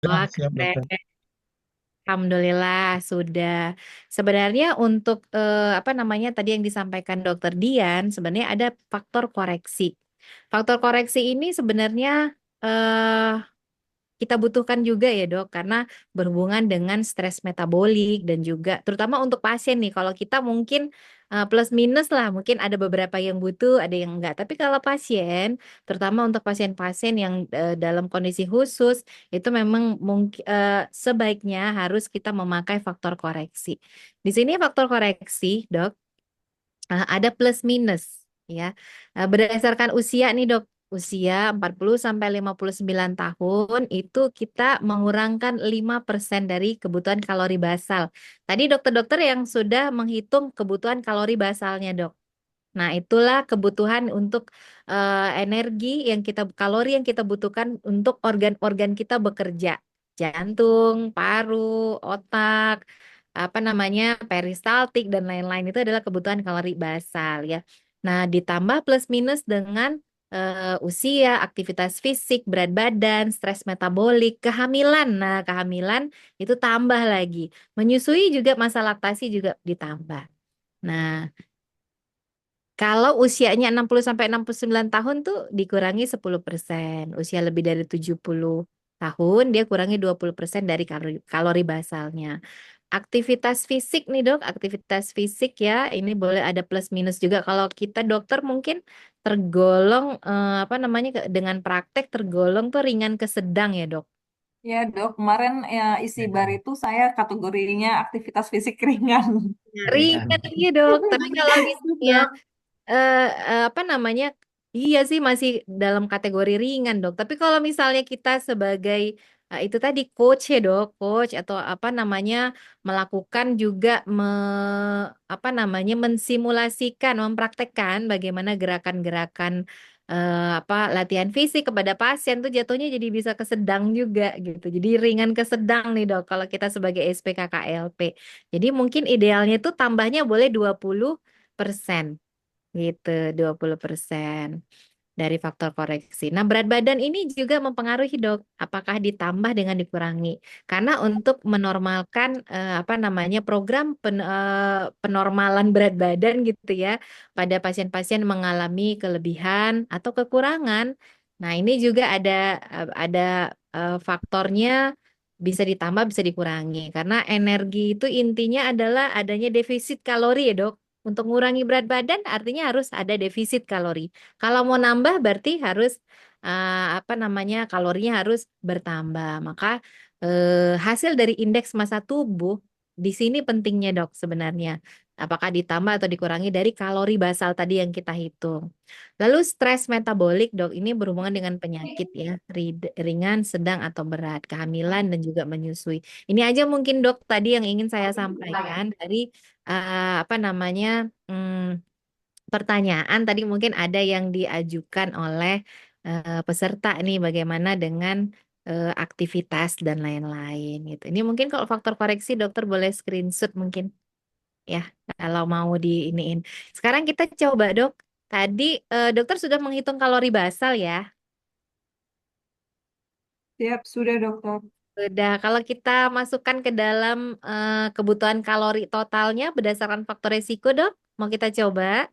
Ya, Wah, siap keren. dokter. Alhamdulillah sudah. Sebenarnya untuk apa namanya tadi yang disampaikan Dokter Dian, sebenarnya ada faktor koreksi. Faktor koreksi ini sebenarnya eh, kita butuhkan juga ya dok, karena berhubungan dengan stres metabolik dan juga terutama untuk pasien nih, kalau kita mungkin plus minus lah, mungkin ada beberapa yang butuh, ada yang enggak. Tapi kalau pasien, terutama untuk pasien-pasien yang dalam kondisi khusus, itu memang mungkin sebaiknya harus kita memakai faktor koreksi. Di sini faktor koreksi, dok, ada plus minus ya. Berdasarkan usia nih Dok, usia 40 sampai 59 tahun itu kita mengurangkan 5% dari kebutuhan kalori basal. Tadi dokter-dokter yang sudah menghitung kebutuhan kalori basalnya, Dok. Nah, itulah kebutuhan untuk energi yang kita kalori yang kita butuhkan untuk organ-organ kita bekerja. Jantung, paru, otak, apa namanya, peristaltik dan lain-lain itu adalah kebutuhan kalori basal ya. Nah, ditambah plus minus dengan usia, aktivitas fisik, berat badan, stres metabolik, kehamilan. Nah, kehamilan itu tambah lagi. Menyusui juga masa laktasi juga ditambah. Nah, kalau usianya 60 sampai 69 tahun tuh dikurangi 10%. Usia lebih dari 70 tahun dia kurangi 20% dari kalori basalnya. Aktivitas fisik nih dok, aktivitas fisik ya, ini boleh ada plus minus juga. Kalau kita dokter mungkin tergolong apa namanya dengan praktek tergolong tuh ringan ke sedang ya dok. Ya dok, kemarin ya isi bar itu saya kategorinya aktivitas fisik ringan. Ringan iya dok, tapi kalau misalnya Dok, apa namanya? Iya sih masih dalam kategori ringan, Dok. Tapi kalau misalnya kita sebagai itu tadi coach ya, Dok, coach atau apa namanya melakukan juga apa namanya mensimulasikan, mempraktekkan bagaimana gerakan-gerakan apa latihan fisik kepada pasien tuh jatuhnya jadi bisa ke sedang juga gitu. Jadi ringan ke sedang nih, Dok, kalau kita sebagai SPKKLP. Jadi mungkin idealnya tuh tambahnya boleh 20% gitu, 20% dari faktor koreksi. Nah, berat badan ini juga mempengaruhi, Dok. Apakah ditambah dengan dikurangi? Karena untuk menormalkan apa namanya program penormalan berat badan gitu ya pada pasien-pasien mengalami kelebihan atau kekurangan. Nah, ini juga ada faktornya bisa ditambah bisa dikurangi karena energi itu intinya adalah adanya defisit kalori ya, Dok. Untuk mengurangi berat badan artinya harus ada defisit kalori. Kalau mau nambah berarti harus apa namanya kalorinya harus bertambah. Maka hasil dari indeks massa tubuh di sini pentingnya dok sebenarnya. Apakah ditambah atau dikurangi dari kalori basal tadi yang kita hitung. Lalu stres metabolik dok ini berhubungan dengan penyakit ya ringan, sedang atau berat, kehamilan dan juga menyusui. Ini aja mungkin dok tadi yang ingin saya sampaikan dari apa namanya pertanyaan tadi mungkin ada yang diajukan oleh peserta nih bagaimana dengan aktivitas dan lain-lain gitu. Ini mungkin kalau faktor koreksi dokter boleh screenshot mungkin ya kalau mau diiniin. Sekarang kita coba dok. Tadi dokter sudah menghitung kalori basal ya. siap sudah dokter. Sudah. Kalau kita masukkan ke dalam kebutuhan kalori totalnya berdasarkan faktor resiko dok, mau kita coba?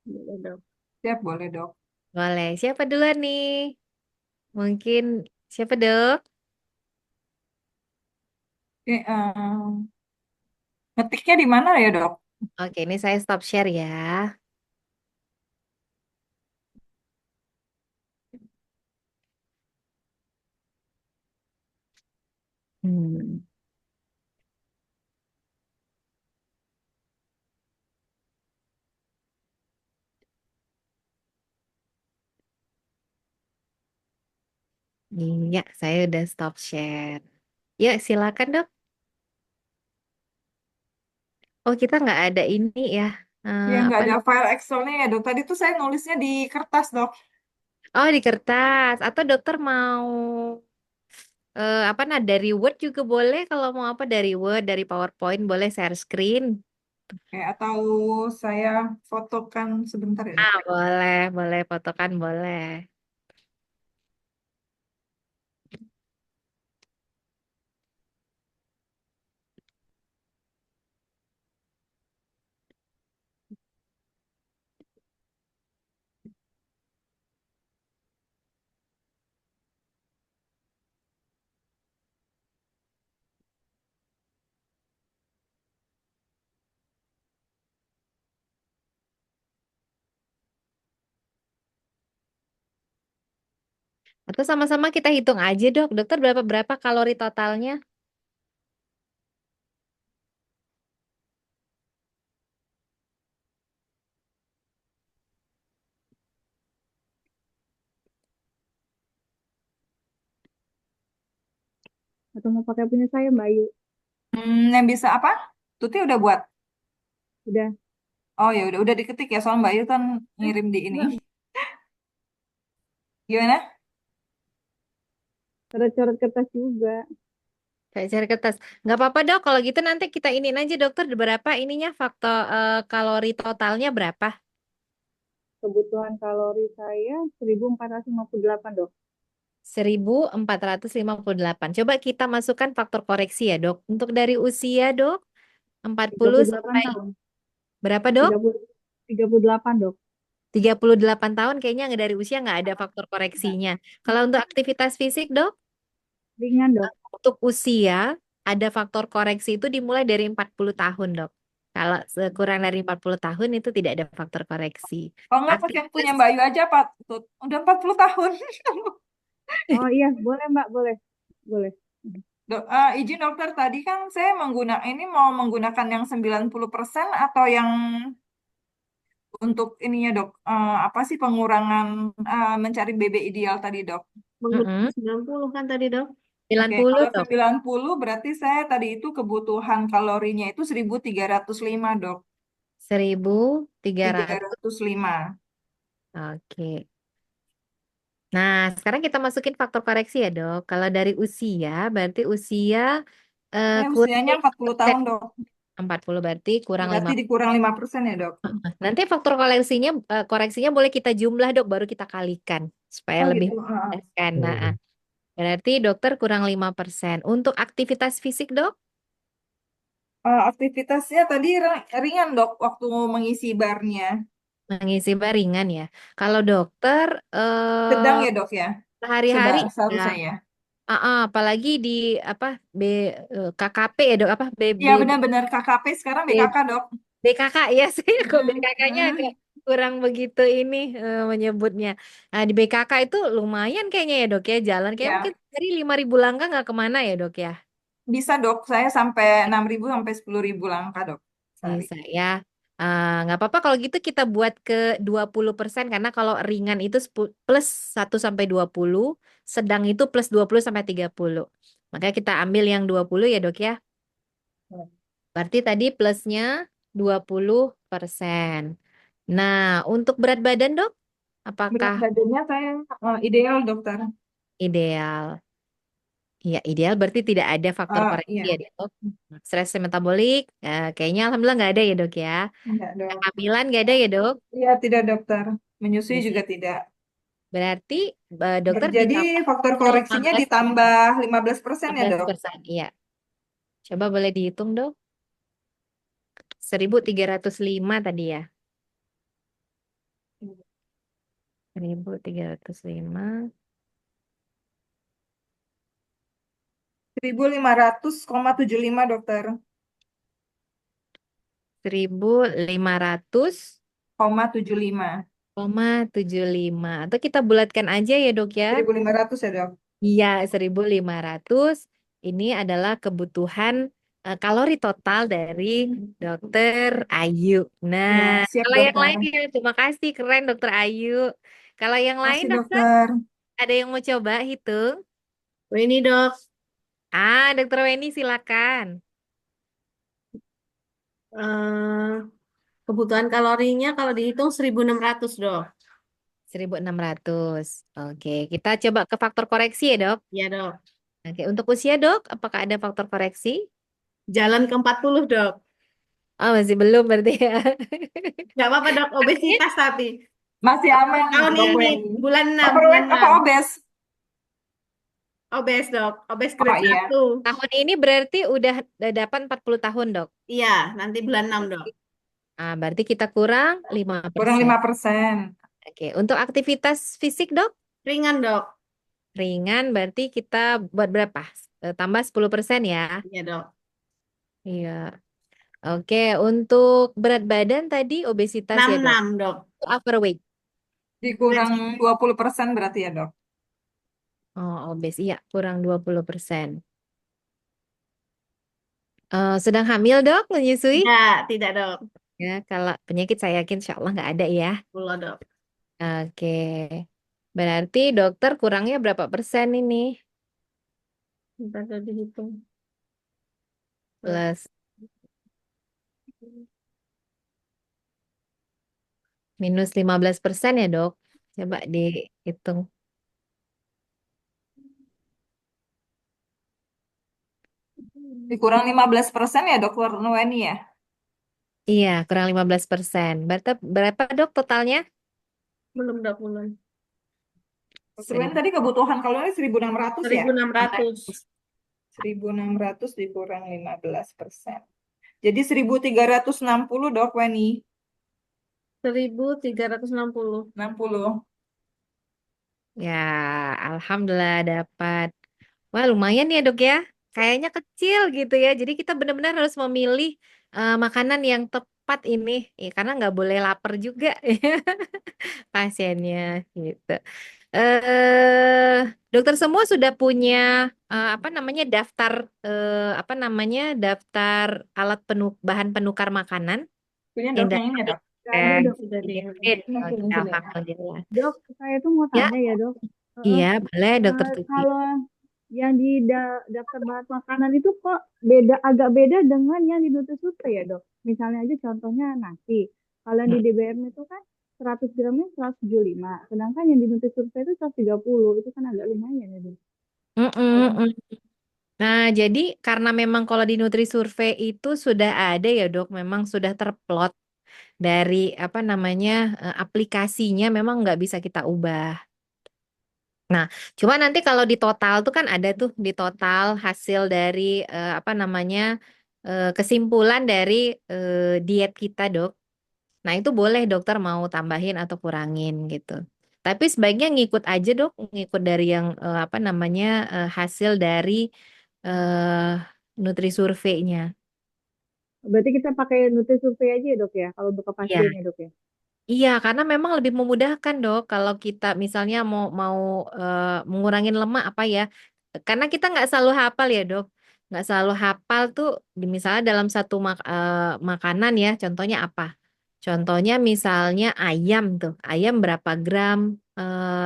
Boleh, Dok. Siap boleh dok. Boleh. Siapa duluan nih? Mungkin siapa dok? Oke, ngetiknya di mana ya dok? Oke, ini saya stop share ya. Hmm. Iya, saya udah stop share. Ya, silakan dok. Oh, kita nggak ada ini ya. Ya nggak Apa? ada file Excelnya ya dok. Tadi tuh saya nulisnya di kertas dok. Oh, di kertas. Atau dokter mau apa? Nah, dari Word juga boleh. Kalau mau apa dari Word, dari PowerPoint boleh share screen. Oke, atau saya fotokan sebentar ya dok. Ah, boleh, boleh fotokan boleh. Atau sama-sama kita hitung aja, Dok. Dokter berapa berapa kalori totalnya? Atau mau pakai punya saya, Mbak Ayu? Yang bisa apa? Tuti udah buat. Udah. Oh ya udah diketik ya soal Mbak Yu kan ngirim di ini. Enggak. Gimana? Coret-coret kertas juga. Kayak cari kertas. Nggak apa-apa, Dok. Kalau gitu nanti kita iniin aja, dokter. Berapa ininya faktor kalori totalnya berapa? Kebutuhan kalori saya 1458, Dok. 1458. Coba kita masukkan faktor koreksi ya, Dok. Untuk dari usia, Dok, empat Tiga puluh puluh delapan sampai tahun. berapa, Dok? 38, Dok. 38 tahun kayaknya nggak dari usia nggak ada faktor koreksinya. Kalau untuk aktivitas fisik, Dok, Ringan, Dok. untuk usia ada faktor koreksi itu dimulai dari 40 tahun, Dok. Kalau kurang dari 40 tahun itu tidak ada faktor koreksi. Kalau nggak pas yang Aktivitas punya Mbak Yu aja Pak, Tut. Udah 40 tahun. Oh iya, boleh, Mbak, boleh. Boleh. Izin dokter, tadi kan saya ini mau menggunakan yang 90% atau yang untuk ininya dok, apa sih pengurangan mencari BB ideal tadi dok? Menggunakan Mm-mm. 90 kan tadi, Dok? 90, Oke, kalau Dok. 90 berarti saya tadi itu kebutuhan kalorinya itu 1305 dok. 1300. 305. Oke. Nah, sekarang kita masukin faktor koreksi ya, Dok. Kalau dari usia, berarti usia Saya kurang usianya 40 5%. tahun dok. 40 berarti kurang Berarti 5. dikurang 5% ya dok? Nanti faktor koreksinya boleh kita jumlah, Dok, baru kita kalikan supaya Oh lebih gitu. memudahkan. Nah, berarti dokter kurang 5%. Untuk aktivitas fisik, Dok, Aktivitasnya tadi ringan dok waktu mengisi barnya. mengisi baringan ya. Kalau dokter Sedang ya dok ya? sehari-hari ya, Seharusnya ya. apalagi di apa KKP ya, Dok, apa Iya benar-benar KKP sekarang B- BKK dok. BKK ya. Saya kok Mm-mm, BKK-nya agak mm. kurang begitu ini menyebutnya. Nah, di BKK itu lumayan kayaknya ya, Dok, ya, jalan kayak mungkin Ya dari 5.000 langkah nggak kemana ya, Dok, ya. bisa dok. Saya sampai 6.000 sampai 10.000 langkah dok sehari. Bisa ya. Nggak apa-apa kalau gitu kita buat ke 20% karena kalau ringan itu plus 1 sampai 20, sedang itu plus 20 sampai 30. Makanya kita ambil yang 20 ya, Dok, ya. Berarti tadi plusnya 20%. Nah, untuk berat badan, Dok, Berat apakah badannya saya ideal dokter. ideal? Iya, ideal berarti tidak ada faktor koreksi ya, Iya, Dok. Stres metabolik, kayaknya alhamdulillah nggak ada ya, Dok, ya. enggak dok. Kehamilan nggak ada ya, Dok. Iya tidak dokter. Menyusui Bisa. juga tidak. Berarti dokter Jadi ditambah faktor koreksinya 15%. ditambah 15% ya dok. 15%, iya. Coba boleh dihitung, Dok. 1305 tadi ya. 1305. 1.500,75 dokter. 1500 0,75. koma 75. Atau kita bulatkan aja ya, Dok, ya. 1.500 ya dok. Iya, 1500. Ini adalah kebutuhan kalori total dari Dokter Ayu. Nah, Ya siap kalau yang dokter. lain ya, terima kasih, keren Dokter Ayu. Kalau yang lain, Kasih dokter, dokter. ada yang mau coba hitung? Oh, ini, Dok. Dokter Weni silakan. Eh, Kebutuhan kalorinya kalau dihitung 1600, Dok. 1600. Oke, kita coba ke faktor koreksi ya, Dok. Ya, Dok. Oke, untuk usia, Dok, apakah ada faktor koreksi? Jalan ke 40, Dok. Oh, masih belum berarti ya. Nggak apa-apa, Dok. Obesitas tapi. Masih aman Tahun dok ini, Weni. bulan 6, bulan Overweight apa 6. obes? Obes, Dok. Obes Oh grade iya. 1. Tahun ini berarti udah dapat 40 tahun, Dok. Iya, nanti bulan 6, Dok. Berarti kita kurang lima Kurang persen. 5%. Oke, untuk aktivitas fisik, Dok, Ringan, Dok. ringan berarti kita buat berapa? Tambah 10% ya. Iya, Dok. Iya. Oke, untuk berat badan tadi obesitas ya, Dok. 66, Dok. Overweight. Dikurang 20% berarti ya dok. Oh, obes. Iya, kurang 20%. Sedang hamil, Dok, menyusui? Tidak dok. Ya, kalau penyakit saya yakin insya Allah nggak ada ya. Belum dok. Oke. Berarti dokter kurangnya berapa persen ini? Bentar dulu dihitung. Plus minus 15% ya, Dok? Coba dihitung. Dikurang 15% ya Dokter Nueni ya? Iya, kurang 15%. Berarti berapa, Dok, totalnya? Belum dok, belum. Dokter Nueni tadi kebutuhan kalori 1.600 ya? 1.600. 1.600 dikurang 15%. Jadi 1.360 Dok Weni. 1.360. 60. Ya, alhamdulillah dapat. Wah, lumayan ya, Dok ya. Kayaknya kecil gitu ya. Jadi kita benar-benar harus memilih makanan yang tepat ini. Ya, karena nggak boleh lapar juga pasiennya gitu. eh Dokter semua sudah punya apa namanya apa namanya daftar alat bahan penukar makanan Punya yang Dok yang dari ini ya Dok? Nggak ada, Amerika, Dok. Sudah di Inggris. Oke, Sudah. alhamdulillah. Dok, saya tuh mau Ya, tanya ya, Dok. iya, boleh Dokter Tuti. Kalau yang di daftar bahan makanan itu kok beda, agak beda dengan yang di Nutrisurvey ya, Dok? Misalnya aja contohnya nasi. Kalau yang di Hmm. DBM itu kan 100 gramnya 175, sedangkan yang di Nutrisurvey itu 130, itu kan agak lumayan ya, Dok. Mm, mm, Kalau mm. Nah, jadi karena memang kalau di Nutri Survey itu sudah ada ya, Dok, memang sudah terplot dari apa namanya aplikasinya memang nggak bisa kita ubah. Nah, cuma nanti kalau di total tuh kan ada tuh di total hasil dari apa namanya kesimpulan dari diet kita, Dok. Nah, itu boleh dokter mau tambahin atau kurangin gitu. Tapi sebaiknya ngikut aja, Dok, ngikut dari yang apa namanya hasil dari Nutri Survey-nya. berarti kita pakai Nutrisurvey aja ya, Dok ya, kalau untuk Iya. kepastian ya, Dok ya. Iya, karena memang lebih memudahkan, Dok, kalau kita misalnya mau mau mengurangin lemak apa ya. Karena kita nggak selalu hafal ya, Dok. Nggak selalu hafal tuh misalnya dalam satu makanan ya, contohnya apa? Contohnya misalnya ayam tuh. Ayam berapa gram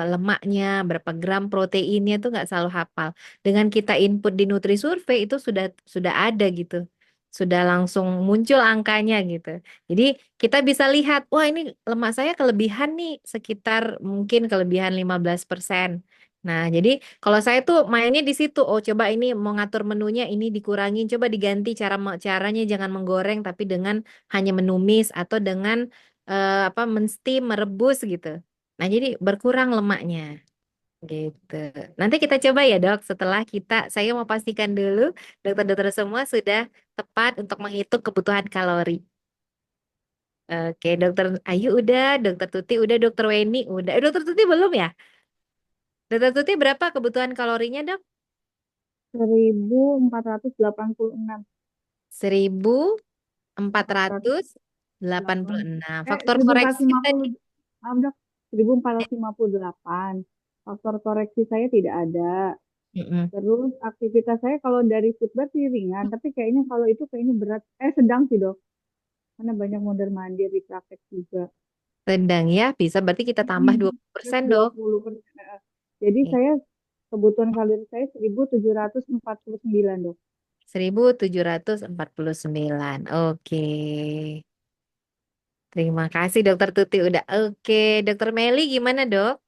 lemaknya, berapa gram proteinnya tuh nggak selalu hafal. Dengan kita input di Nutrisurvey itu sudah ada gitu. Sudah langsung muncul angkanya gitu. Jadi kita bisa lihat, wah ini lemak saya kelebihan nih, sekitar mungkin kelebihan 15%. Nah, jadi kalau saya tuh mainnya di situ, oh coba ini mau ngatur menunya ini dikurangin, coba diganti caranya jangan menggoreng tapi dengan hanya menumis atau dengan apa menstim, merebus gitu. Nah, jadi berkurang lemaknya gitu. Nanti kita coba ya, Dok, setelah saya mau pastikan dulu dokter-dokter semua sudah tepat untuk menghitung kebutuhan kalori. Oke, Dokter Ayu udah, Dokter Tuti udah, Dokter Weni udah. Dokter Tuti belum ya? Dokter Tuti berapa kebutuhan kalorinya, Dok? 1486. 1486. 408. Faktor koreksi tadi. 1450. Maaf, Dok. 1458. Faktor koreksi saya tidak ada. Mm-mm. Terus aktivitas saya kalau dari football sih ringan, tapi kayaknya kalau itu kayaknya berat. Sedang sih, Dok. Karena banyak mondar mandir di praktek juga. Sedang ya, bisa berarti kita tambah 20%, Dok. 20%. Jadi Oke. saya kebutuhan kalori saya 1749, Dok. 1749. Oke. Terima kasih Dokter Tuti udah. Oke, Dokter Meli gimana, Dok?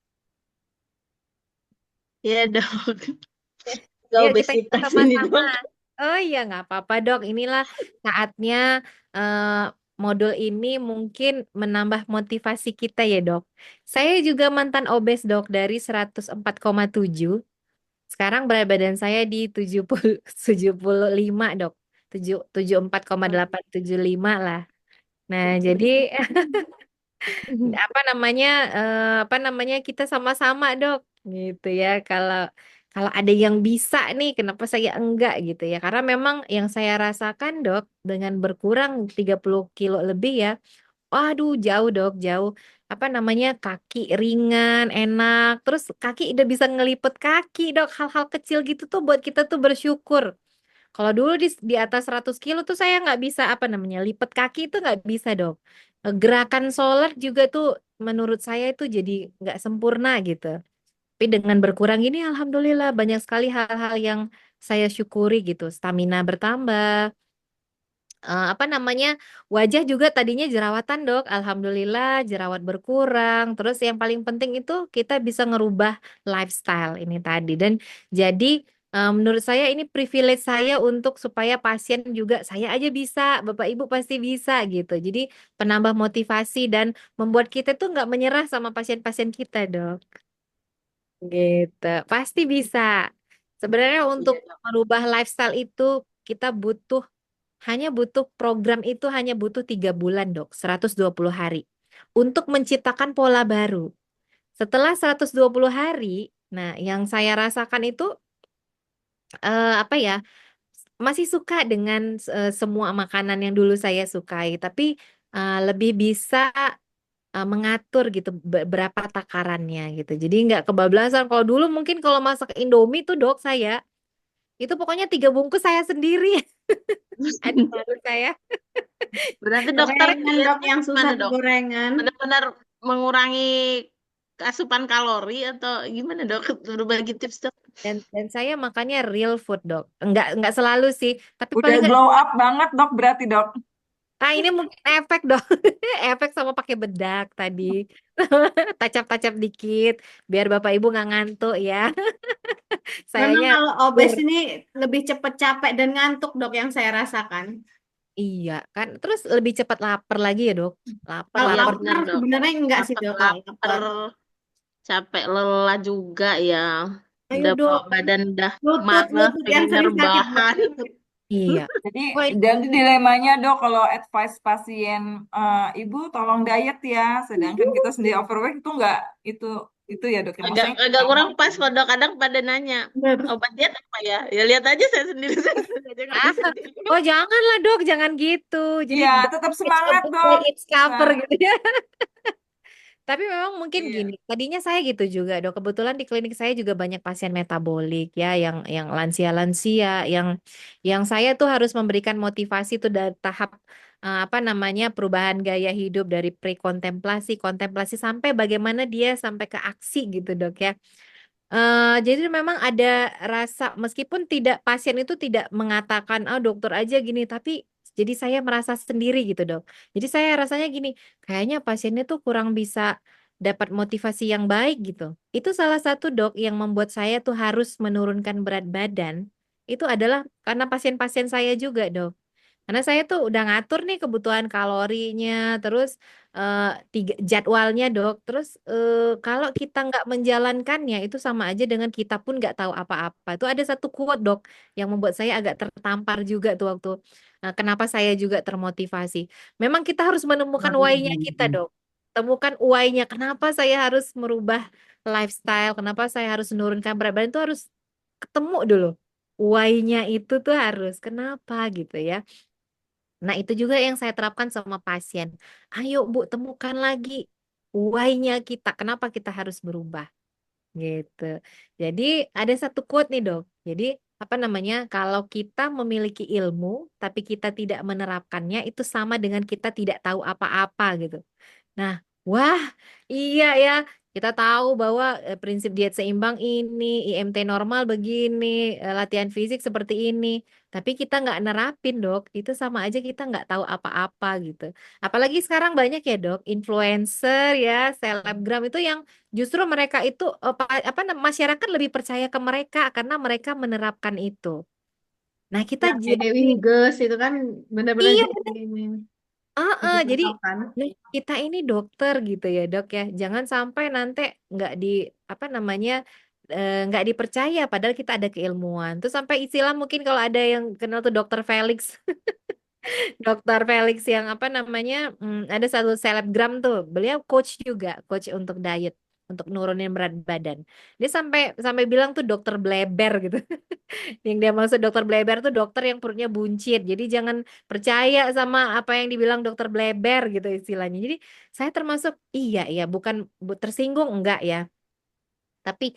Ya dok. Gak Yuk kita ikut obesitas ini sama-sama. dok. Oh iya, nggak apa-apa, Dok. Inilah saatnya eh, modul ini mungkin menambah motivasi kita ya, Dok. Saya juga mantan obes, Dok, dari 104,7. Sekarang berat badan saya di 75, Dok. 74,875 lah. Nah, jadi apa namanya apa namanya kita sama-sama, Dok, gitu ya. Kalau kalau ada yang bisa nih kenapa saya enggak gitu ya, karena memang yang saya rasakan, Dok, dengan berkurang 30 kilo lebih ya, waduh jauh, Dok, jauh. apa namanya kaki ringan, enak. Terus kaki udah bisa ngelipet kaki, Dok. Hal-hal kecil gitu tuh buat kita tuh bersyukur. Kalau dulu di atas 100 kilo tuh saya nggak bisa apa namanya lipet kaki itu nggak bisa, Dok. Gerakan sholat juga tuh menurut saya itu jadi nggak sempurna gitu. Tapi dengan berkurang ini alhamdulillah banyak sekali hal-hal yang saya syukuri gitu. Stamina bertambah, apa namanya wajah juga tadinya jerawatan, Dok. Alhamdulillah jerawat berkurang. Terus yang paling penting itu kita bisa ngerubah lifestyle ini tadi. Dan jadi menurut saya ini privilege saya untuk supaya pasien juga saya aja bisa, Bapak Ibu pasti bisa gitu. Jadi penambah motivasi dan membuat kita tuh nggak menyerah sama pasien-pasien kita, Dok. Gitu. Pasti bisa. Sebenarnya untuk Iya, Dok. merubah lifestyle itu kita hanya butuh program itu hanya butuh 3 bulan, Dok, 120 hari untuk menciptakan pola baru. Setelah 120 hari, nah yang saya rasakan itu apa ya? Masih suka dengan semua makanan yang dulu saya sukai, tapi lebih bisa mengatur gitu berapa takarannya gitu. Jadi nggak kebablasan. Kalau dulu mungkin kalau masak Indomie tuh, Dok, saya itu pokoknya 3 bungkus saya sendiri. Aduh, malu saya. Berarti dokter Gorengan dok dietnya yang gimana susah tuh dok? gorengan. Benar-benar mengurangi asupan kalori atau gimana dok? Berbagi tips dok. Dan saya makannya real food, Dok. Enggak selalu sih, tapi Udah paling nggak. glow up banget dok berarti dok. Ah, ini mungkin efek, Dok. Efek sama pakai bedak tadi. Tacap-tacap dikit biar Bapak Ibu nggak ngantuk ya. Memang Sayanya kalau obes kur. ini lebih cepat capek dan ngantuk dok yang saya rasakan. Iya kan, terus lebih cepat lapar lagi ya, Dok. Lapar, Kalau Iya lapar. benar lapar dok. sebenarnya enggak sih Lapar, dok kalau lapar, lapar. capek, lelah juga ya. Ayo, Udah bawa Dok. badan udah Lutut malas, lutut yang pengen sering sakit dok. rebahan. Lutut. Iya. Jadi Oh, jadi dilemanya dok kalau advice pasien ibu tolong diet ya, sedangkan kita sendiri overweight itu enggak itu itu ya dok. Agak Maksudnya agak kurang pas kok dok. Kadang pada nanya Bener. obat diet apa ya? Ya lihat aja saya sendiri sendiri aja nggak ah, bisa diet. oh janganlah, Dok, jangan gitu. Jadi iya tetap it's a semangat book by dok. its Bisa. cover gitu ya. Tapi memang mungkin Iya. gini, tadinya saya gitu juga, Dok. Kebetulan di klinik saya juga banyak pasien metabolik ya, yang lansia-lansia, yang saya tuh harus memberikan motivasi tuh dari tahap apa namanya perubahan gaya hidup dari pre-kontemplasi, kontemplasi sampai bagaimana dia sampai ke aksi gitu, Dok ya. Jadi memang ada rasa meskipun tidak pasien itu tidak mengatakan ah dokter aja gini, tapi jadi saya merasa sendiri gitu, Dok. Jadi saya rasanya gini, kayaknya pasiennya tuh kurang bisa dapat motivasi yang baik gitu. Itu salah satu, Dok, yang membuat saya tuh harus menurunkan berat badan. Itu adalah karena pasien-pasien saya juga, Dok. Karena saya tuh udah ngatur nih kebutuhan kalorinya, terus eh, jadwalnya, Dok. Terus kalau kita nggak menjalankannya itu sama aja dengan kita pun nggak tahu apa-apa. Itu ada satu quote, Dok, yang membuat saya agak tertampar juga tuh waktu kenapa saya juga termotivasi. Memang kita harus menemukan why-nya kita, Dok. Temukan why-nya. Kenapa saya harus merubah lifestyle? Kenapa saya harus menurunkan berat badan itu harus ketemu dulu. Why-nya itu tuh harus kenapa gitu ya. Nah, itu juga yang saya terapkan sama pasien. Ayo, Bu, temukan lagi why-nya kita. Kenapa kita harus berubah? Gitu. Jadi, ada satu quote nih, Dok. Jadi, apa namanya? Kalau kita memiliki ilmu, tapi kita tidak menerapkannya, itu sama dengan kita tidak tahu apa-apa gitu. Nah, wah, iya ya. Kita tahu bahwa prinsip diet seimbang ini, IMT normal begini, latihan fisik seperti ini. Tapi kita nggak nerapin, Dok. Itu sama aja kita nggak tahu apa-apa gitu. Apalagi sekarang banyak ya, Dok, influencer ya, selebgram itu yang justru mereka itu masyarakat lebih percaya ke mereka karena mereka menerapkan itu. Nah, kita Yang kayak Dewi jadi Huges itu kan benar-benar iya. jadi ini Jadi patokan. nah, kita ini dokter gitu ya, Dok ya. Jangan sampai nanti nggak di apa namanya nggak dipercaya padahal kita ada keilmuan. Terus sampai istilah mungkin kalau ada yang kenal tuh Dokter Felix, Dokter Felix yang apa namanya ada satu selebgram tuh, beliau coach juga, coach untuk diet. untuk nurunin berat badan. Dia sampai sampai bilang tuh dokter bleber gitu. Yang dia maksud dokter bleber tuh dokter yang perutnya buncit. Jadi jangan percaya sama apa yang dibilang dokter bleber gitu istilahnya. Jadi saya termasuk iya ya, bukan tersinggung enggak ya. Tapi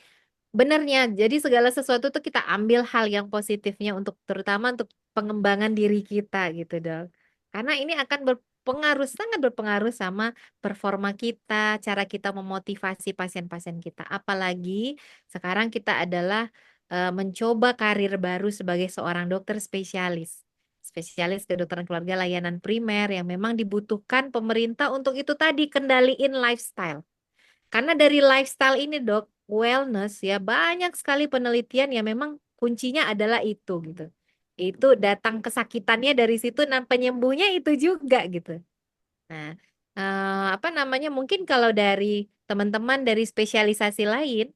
benernya, jadi segala sesuatu tuh kita ambil hal yang positifnya untuk terutama untuk pengembangan diri kita gitu dong. Karena ini akan berpengaruh, sangat berpengaruh sama performa kita, cara kita memotivasi pasien-pasien kita. Apalagi sekarang kita adalah mencoba karir baru sebagai seorang dokter spesialis. Spesialis kedokteran keluarga layanan primer yang memang dibutuhkan pemerintah untuk itu tadi kendaliin lifestyle. Karena dari lifestyle ini dok, wellness ya banyak sekali penelitian yang memang kuncinya adalah itu gitu. Itu datang kesakitannya dari situ dan penyembuhnya itu juga gitu. Nah, apa namanya mungkin kalau dari teman-teman dari spesialisasi lain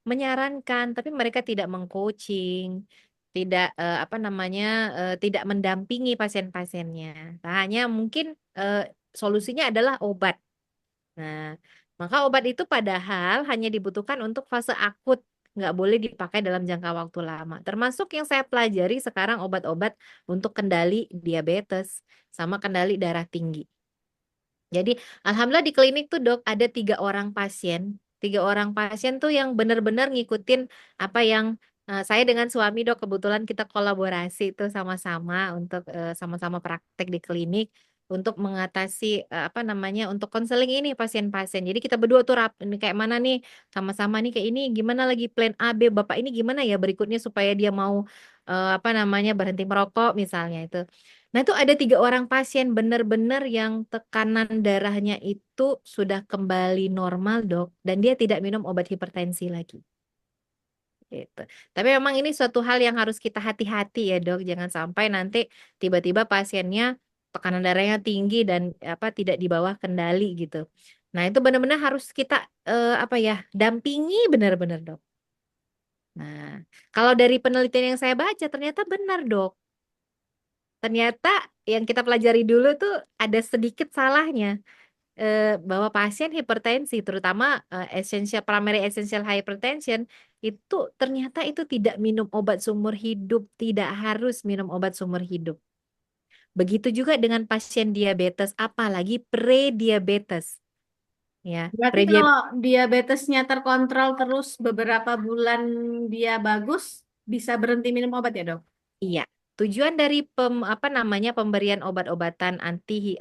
menyarankan, tapi mereka tidak mengcoaching, tidak apa namanya tidak mendampingi pasien-pasiennya. Nah, hanya mungkin solusinya adalah obat. Nah, maka obat itu padahal hanya dibutuhkan untuk fase akut, nggak boleh dipakai dalam jangka waktu lama. Termasuk yang saya pelajari sekarang obat-obat untuk kendali diabetes sama kendali darah tinggi. Jadi, alhamdulillah di klinik tuh dok ada 3 orang pasien, 3 orang pasien tuh yang benar-benar ngikutin apa yang saya dengan suami dok kebetulan kita kolaborasi tuh sama-sama untuk sama-sama praktek di klinik untuk mengatasi apa namanya untuk konseling ini pasien-pasien. Jadi kita berdua tuh ini kayak mana nih sama-sama nih kayak ini gimana lagi plan A B Bapak ini gimana ya berikutnya supaya dia mau apa namanya berhenti merokok misalnya itu. Nah, itu ada 3 orang pasien benar-benar yang tekanan darahnya itu sudah kembali normal, dok, dan dia tidak minum obat hipertensi lagi. Gitu. Tapi memang ini suatu hal yang harus kita hati-hati ya, dok. Jangan sampai nanti tiba-tiba pasiennya tekanan darahnya tinggi dan apa tidak di bawah kendali gitu. Nah, itu benar-benar harus kita apa ya, dampingi benar-benar, dok. Nah, kalau dari penelitian yang saya baca ternyata benar, dok. Ternyata yang kita pelajari dulu tuh ada sedikit salahnya bahwa pasien hipertensi terutama primary essential hypertension itu ternyata itu tidak minum obat seumur hidup, tidak harus minum obat seumur hidup. Begitu juga dengan pasien diabetes, apalagi pre-diabetes. Ya, Berarti kalau diabetesnya terkontrol terus beberapa bulan dia bagus, bisa berhenti minum obat ya, Dok? Iya, tujuan dari apa namanya pemberian obat-obatan anti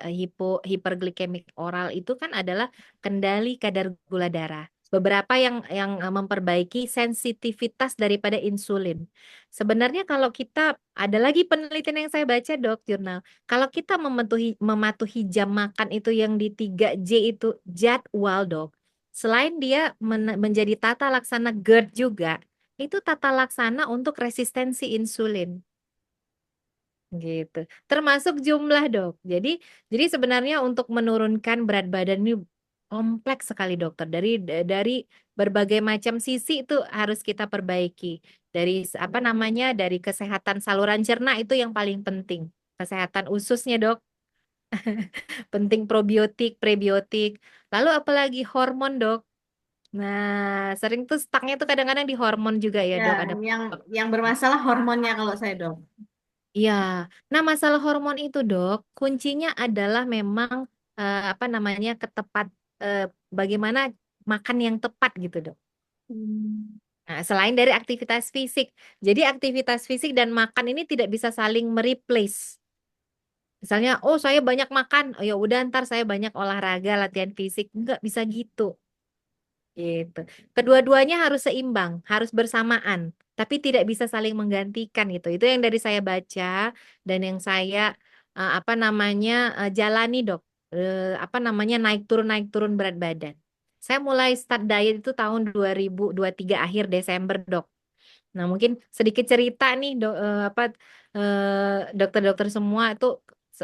hiperglikemik oral itu kan adalah kendali kadar gula darah. Beberapa yang memperbaiki sensitivitas daripada insulin. Sebenarnya kalau kita ada lagi penelitian yang saya baca dok jurnal, kalau kita mematuhi jam makan itu yang di 3J itu jadwal dok. Selain dia menjadi tata laksana GERD juga, itu tata laksana untuk resistensi insulin. Gitu. Termasuk jumlah, Dok. Jadi sebenarnya untuk menurunkan berat badan ini kompleks sekali, Dokter. Dari berbagai macam sisi itu harus kita perbaiki. Dari apa namanya? Dari kesehatan saluran cerna itu yang paling penting. Kesehatan ususnya, Dok. Penting probiotik, prebiotik. Lalu apalagi hormon, Dok. Nah, sering tuh stucknya tuh kadang-kadang di hormon juga ya, Ya, Dok. Ada yang bermasalah hormonnya kalau saya, Dok. iya, nah masalah hormon itu dok, kuncinya adalah memang apa namanya eh, bagaimana makan yang tepat gitu dok. Hmm. Nah, selain dari aktivitas fisik, jadi aktivitas fisik dan makan ini tidak bisa saling mereplace. Misalnya, oh saya banyak makan, oh ya udah ntar saya banyak olahraga, latihan fisik, nggak bisa gitu. Gitu. Kedua-duanya harus seimbang, harus bersamaan, tapi tidak bisa saling menggantikan gitu. Itu yang dari saya baca dan yang saya apa namanya jalani dok. Apa namanya naik turun berat badan. Saya mulai start diet itu tahun 2023 akhir Desember dok. Nah mungkin sedikit cerita nih dok, apa dokter-dokter semua itu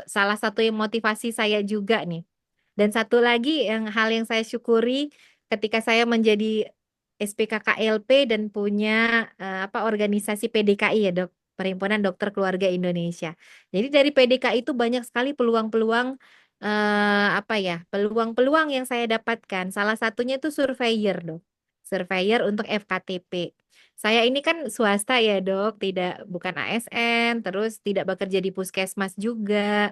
salah satu yang motivasi saya juga nih. Dan satu lagi yang hal yang saya syukuri ketika saya menjadi SPKKLP dan punya apa organisasi PDKI ya dok, Perhimpunan Dokter Keluarga Indonesia. Jadi dari PDKI itu banyak sekali peluang-peluang apa ya, peluang-peluang yang saya dapatkan. Salah satunya itu surveyor, Dok. Surveyor untuk FKTP. Saya ini kan swasta ya, Dok, bukan ASN, terus tidak bekerja di puskesmas juga.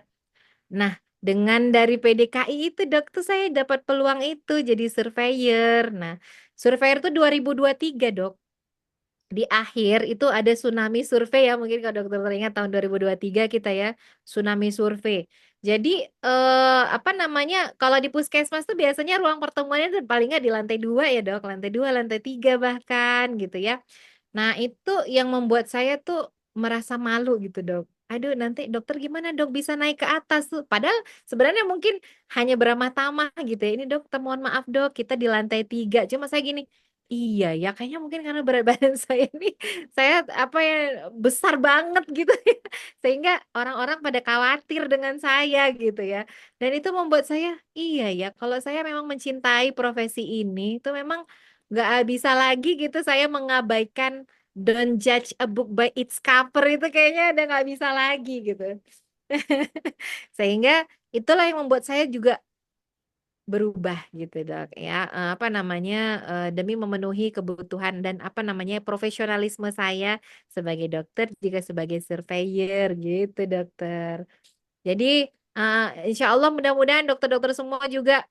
Nah, dengan dari PDKI itu, Dok, tuh saya dapat peluang itu jadi surveyor. Nah, surveyor tuh 2023, Dok. Di akhir itu ada tsunami survei ya, mungkin kalau dokter ingat tahun 2023 kita ya, tsunami survei. Jadi apa namanya, kalau di puskesmas tuh biasanya ruang pertemuannya tuh paling nggak di lantai 2 ya, Dok, lantai 2 lantai 3 bahkan gitu ya. Nah, itu yang membuat saya tuh merasa malu gitu, Dok. Aduh, nanti dokter gimana, Dok, bisa naik ke atas tuh. Padahal sebenarnya mungkin hanya beramah tamah gitu ya. Ini, Dok, mohon maaf, Dok, kita di lantai 3. Cuma saya gini, iya ya, kayaknya mungkin karena berat badan saya ini, saya apa ya, besar banget gitu ya. Sehingga orang-orang pada khawatir dengan saya gitu ya. Dan itu membuat saya, iya ya, kalau saya memang mencintai profesi ini, itu memang nggak bisa lagi gitu saya mengabaikan don't judge a book by its cover, itu kayaknya udah nggak bisa lagi gitu. Sehingga itulah yang membuat saya juga berubah gitu, Dok, ya. Apa namanya, demi memenuhi kebutuhan dan apa namanya profesionalisme saya sebagai dokter juga sebagai surveyor gitu, dokter. Jadi eh, insya Allah mudah-mudahan dokter-dokter semua juga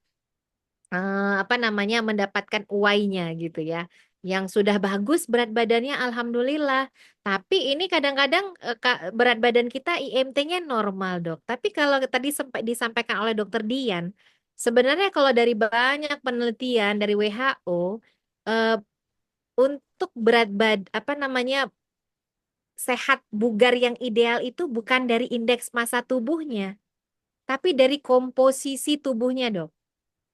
apa namanya mendapatkan uainya gitu ya. Yang sudah bagus berat badannya alhamdulillah. Tapi ini kadang-kadang berat badan kita IMT-nya normal, Dok. Tapi kalau tadi sempat disampaikan oleh Dokter Dian, sebenarnya kalau dari banyak penelitian dari WHO, eh, untuk apa namanya sehat bugar yang ideal itu bukan dari indeks massa tubuhnya, tapi dari komposisi tubuhnya, Dok.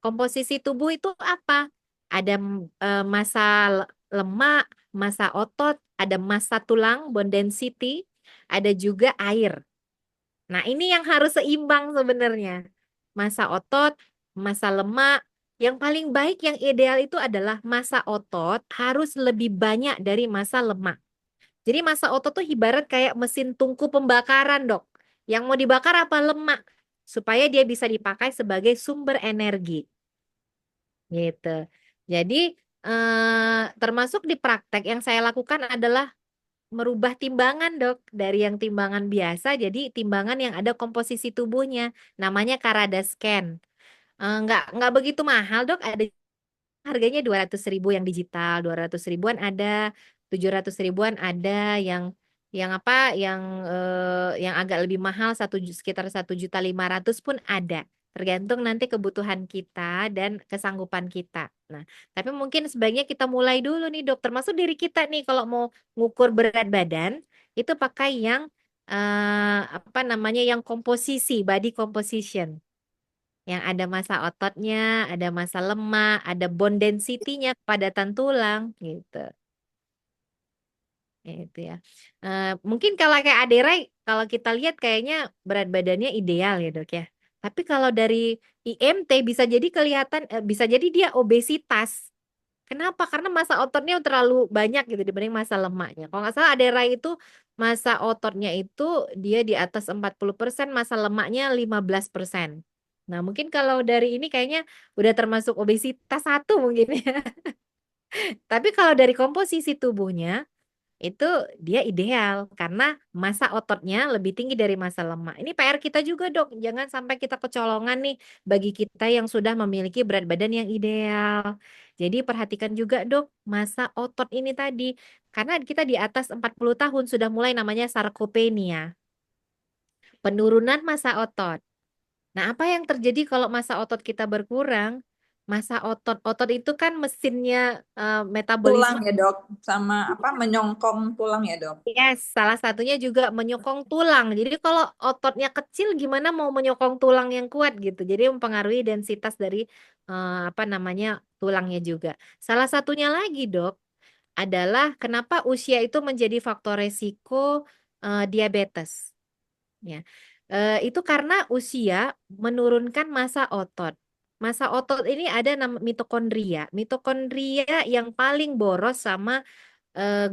Komposisi tubuh itu apa? Ada massa lemak, massa otot, ada massa tulang, bone density, ada juga air. Nah, ini yang harus seimbang sebenarnya. Massa otot, massa lemak. Yang paling baik, yang ideal itu adalah massa otot harus lebih banyak dari massa lemak. Jadi massa otot tuh ibarat kayak mesin tungku pembakaran, Dok. Yang mau dibakar apa? Lemak. Supaya dia bisa dipakai sebagai sumber energi. Gitu. Jadi termasuk di praktek yang saya lakukan adalah merubah timbangan, Dok, dari yang timbangan biasa jadi timbangan yang ada komposisi tubuhnya, namanya Carada Scan. Nggak begitu mahal, Dok, ada harganya 200.000 yang digital, 200 ribuan ada, 700 ribuan ada, yang apa, yang agak lebih mahal sekitar 1.500.000 pun ada. Tergantung nanti kebutuhan kita dan kesanggupan kita. Nah, tapi mungkin sebaiknya kita mulai dulu nih, Dok. Termasuk diri kita nih kalau mau ngukur berat badan, itu pakai yang apa namanya, yang komposisi, body composition, yang ada massa ototnya, ada massa lemak, ada bone density-nya, kepadatan tulang, gitu. Itu ya. Mungkin kalau kayak Aderai, kalau kita lihat kayaknya berat badannya ideal ya, Dok ya. Tapi kalau dari IMT bisa jadi kelihatan, bisa jadi dia obesitas. Kenapa? Karena massa ototnya terlalu banyak gitu dibanding massa lemaknya. Kalau nggak salah Aderai itu massa ototnya itu dia di atas 40%, massa lemaknya 15%. Nah, mungkin kalau dari ini kayaknya udah termasuk obesitas satu mungkin ya. Tapi kalau dari komposisi tubuhnya itu dia ideal karena massa ototnya lebih tinggi dari massa lemak. Ini PR kita juga, Dok. Jangan sampai kita kecolongan nih bagi kita yang sudah memiliki berat badan yang ideal. Jadi perhatikan juga, Dok, massa otot ini tadi. Karena kita di atas 40 tahun sudah mulai namanya sarkopenia, penurunan massa otot. Nah, apa yang terjadi kalau massa otot kita berkurang? Massa otot itu kan mesinnya metabolisme. Tulang ya, Dok, sama apa menyongkong tulang ya, Dok. Yes, salah satunya juga menyokong tulang. Jadi kalau ototnya kecil gimana mau menyokong tulang yang kuat gitu. Jadi mempengaruhi densitas dari apa namanya tulangnya juga. Salah satunya lagi, Dok, adalah kenapa usia itu menjadi faktor resiko diabetes. Ya, itu karena usia menurunkan massa otot. Massa otot ini ada nama mitokondria. Mitokondria yang paling boros sama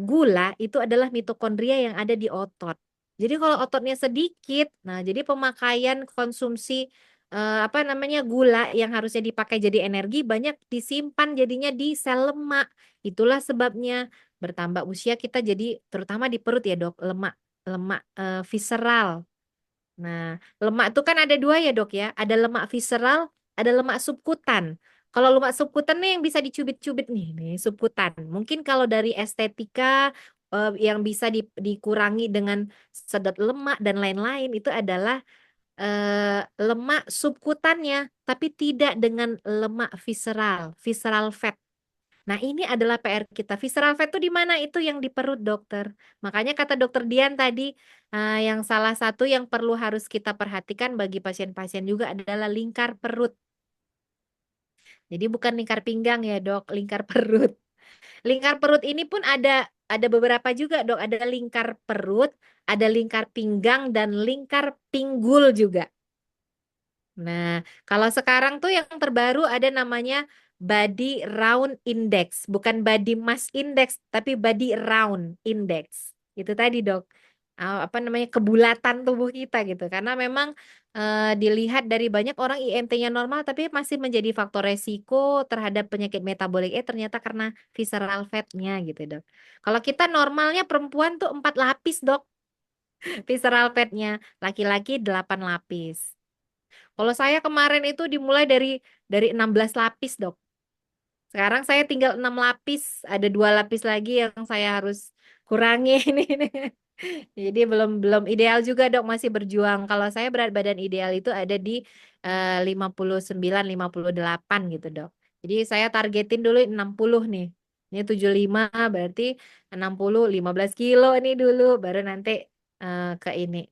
gula itu adalah mitokondria yang ada di otot. Jadi kalau ototnya sedikit, nah jadi pemakaian konsumsi apa namanya gula yang harusnya dipakai jadi energi banyak disimpan jadinya di sel lemak. Itulah sebabnya bertambah usia kita jadi terutama di perut ya dok, lemak lemak visceral. Nah, lemak itu kan ada dua ya dok ya, ada lemak visceral, ada lemak subkutan. Kalau lemak subkutan nih yang bisa dicubit-cubit nih subkutan. Mungkin kalau dari estetika yang bisa dikurangi dengan sedot lemak dan lain-lain itu adalah lemak subkutannya, tapi tidak dengan lemak visceral, visceral fat. Nah, ini adalah PR kita. Visceral fat itu di mana? Itu yang di perut, dokter. Makanya kata dokter Dian tadi, yang salah satu yang perlu harus kita perhatikan bagi pasien-pasien juga adalah lingkar perut. Jadi bukan lingkar pinggang ya, dok, lingkar perut. Lingkar perut ini pun ada beberapa juga, dok. Ada lingkar perut, ada lingkar pinggang, dan lingkar pinggul juga. Nah, kalau sekarang tuh yang terbaru ada namanya body round index, bukan body mass index, tapi body round index. Itu tadi, dok. Apa namanya kebulatan tubuh kita gitu. Karena memang dilihat dari banyak orang IMT-nya normal tapi masih menjadi faktor resiko terhadap penyakit metabolik ternyata karena visceral fat-nya gitu, dok. Kalau kita normalnya perempuan tuh 4 lapis, dok. Visceral fat-nya, laki-laki 8 lapis. Kalau saya kemarin itu dimulai dari 16 lapis, dok. Sekarang saya tinggal 6 lapis, ada 2 lapis lagi yang saya harus kurangi ini. Jadi belum belum ideal juga, dok, masih berjuang. Kalau saya berat badan ideal itu ada di 59, 58 gitu, dok. Jadi saya targetin dulu 60 nih. Ini 75 berarti 60 15 kilo nih dulu baru nanti ke ini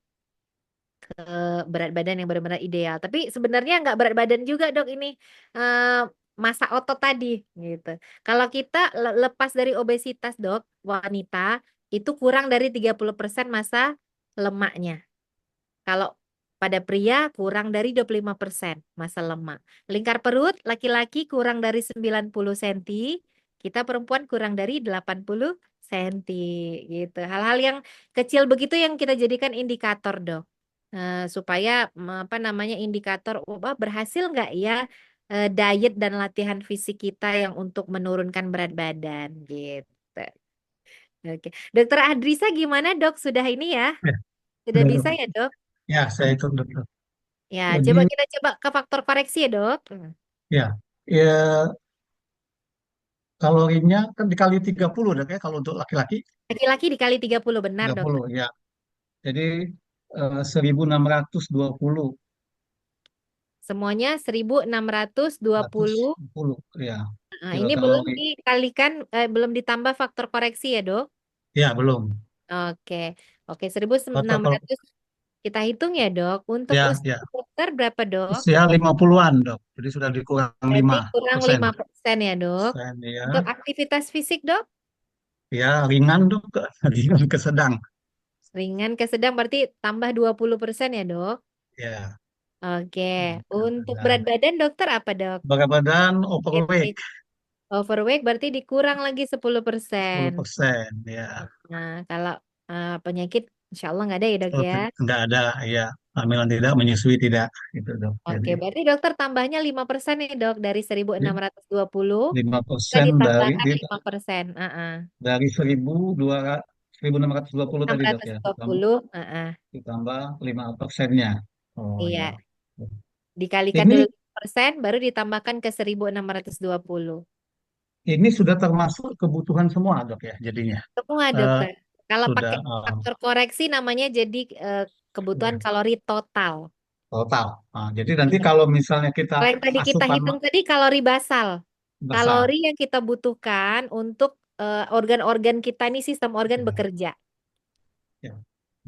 ke berat badan yang benar-benar ideal. Tapi sebenarnya nggak berat badan juga, dok, ini eh, massa otot tadi gitu. Kalau kita lepas dari obesitas, dok, wanita itu kurang dari 30% massa lemaknya. Kalau pada pria kurang dari 25% massa lemak. Lingkar perut laki-laki kurang dari 90 cm, kita perempuan kurang dari 80 cm gitu. Hal-hal yang kecil begitu yang kita jadikan indikator, dok. Supaya apa namanya indikator berhasil nggak ya diet dan latihan fisik kita yang untuk menurunkan berat badan gitu. Oke. Dokter Adrisa gimana, dok? Sudah ini ya? Ya, Sudah bisa ya, dok? ya, saya ikut dokter. Ya, Jadi coba kita coba ke faktor koreksi ya, dok. ya, ya kalorinya kan dikali 30 dok ya kalau untuk laki-laki Laki-laki dikali 30 benar, dok. 30 ya. Jadi 1620 Semuanya 1620. 120 ya Nah, ini belum kilokalori. dikalikan, belum ditambah faktor koreksi ya, dok. Ya, belum. Oke, oke, 1600 Protokol kita hitung ya, dok. Untuk ya, usia ya. dokter berapa, dok? Usia 50-an, dok. Jadi sudah dikurang Berarti kurang 5%. 5% ya, dok. Untuk Ya. aktivitas fisik, dok? Ya, ringan dok, ringan ke sedang. Ringan ke sedang berarti tambah 20% ya, dok. Ya, Oke, ringan ke untuk berat sedang. badan dokter apa, dok? Berat badan overweight BMI. Overweight berarti dikurang lagi 10%. 10%, ya. Nah, kalau penyakit insya Allah nggak ada ya, dok Oh, ya. enggak ada, ya. Hamilan tidak, menyusui tidak, gitu dok. Oke, Jadi berarti dokter tambahnya 5% nih, dok. Dari 1620 kita 5% ditambahkan 5%. dari 1620 Enam tadi dok ratus ya, dua puluh. ditambah 5%-nya. Oh Iya, ya. dikalikan dulu Ini 5%, baru ditambahkan ke 1620. ini sudah termasuk kebutuhan semua dok ya, jadinya. Semua, Eh, dokter. Kalau sudah pakai faktor koreksi namanya jadi kebutuhan kalori total. total. Nah, jadi nanti Iya. kalau misalnya kita Kalau yang tadi kita asupan hitung tadi kalori basal. besar, Kalori yang kita butuhkan untuk organ-organ kita nih sistem organ bekerja. ya.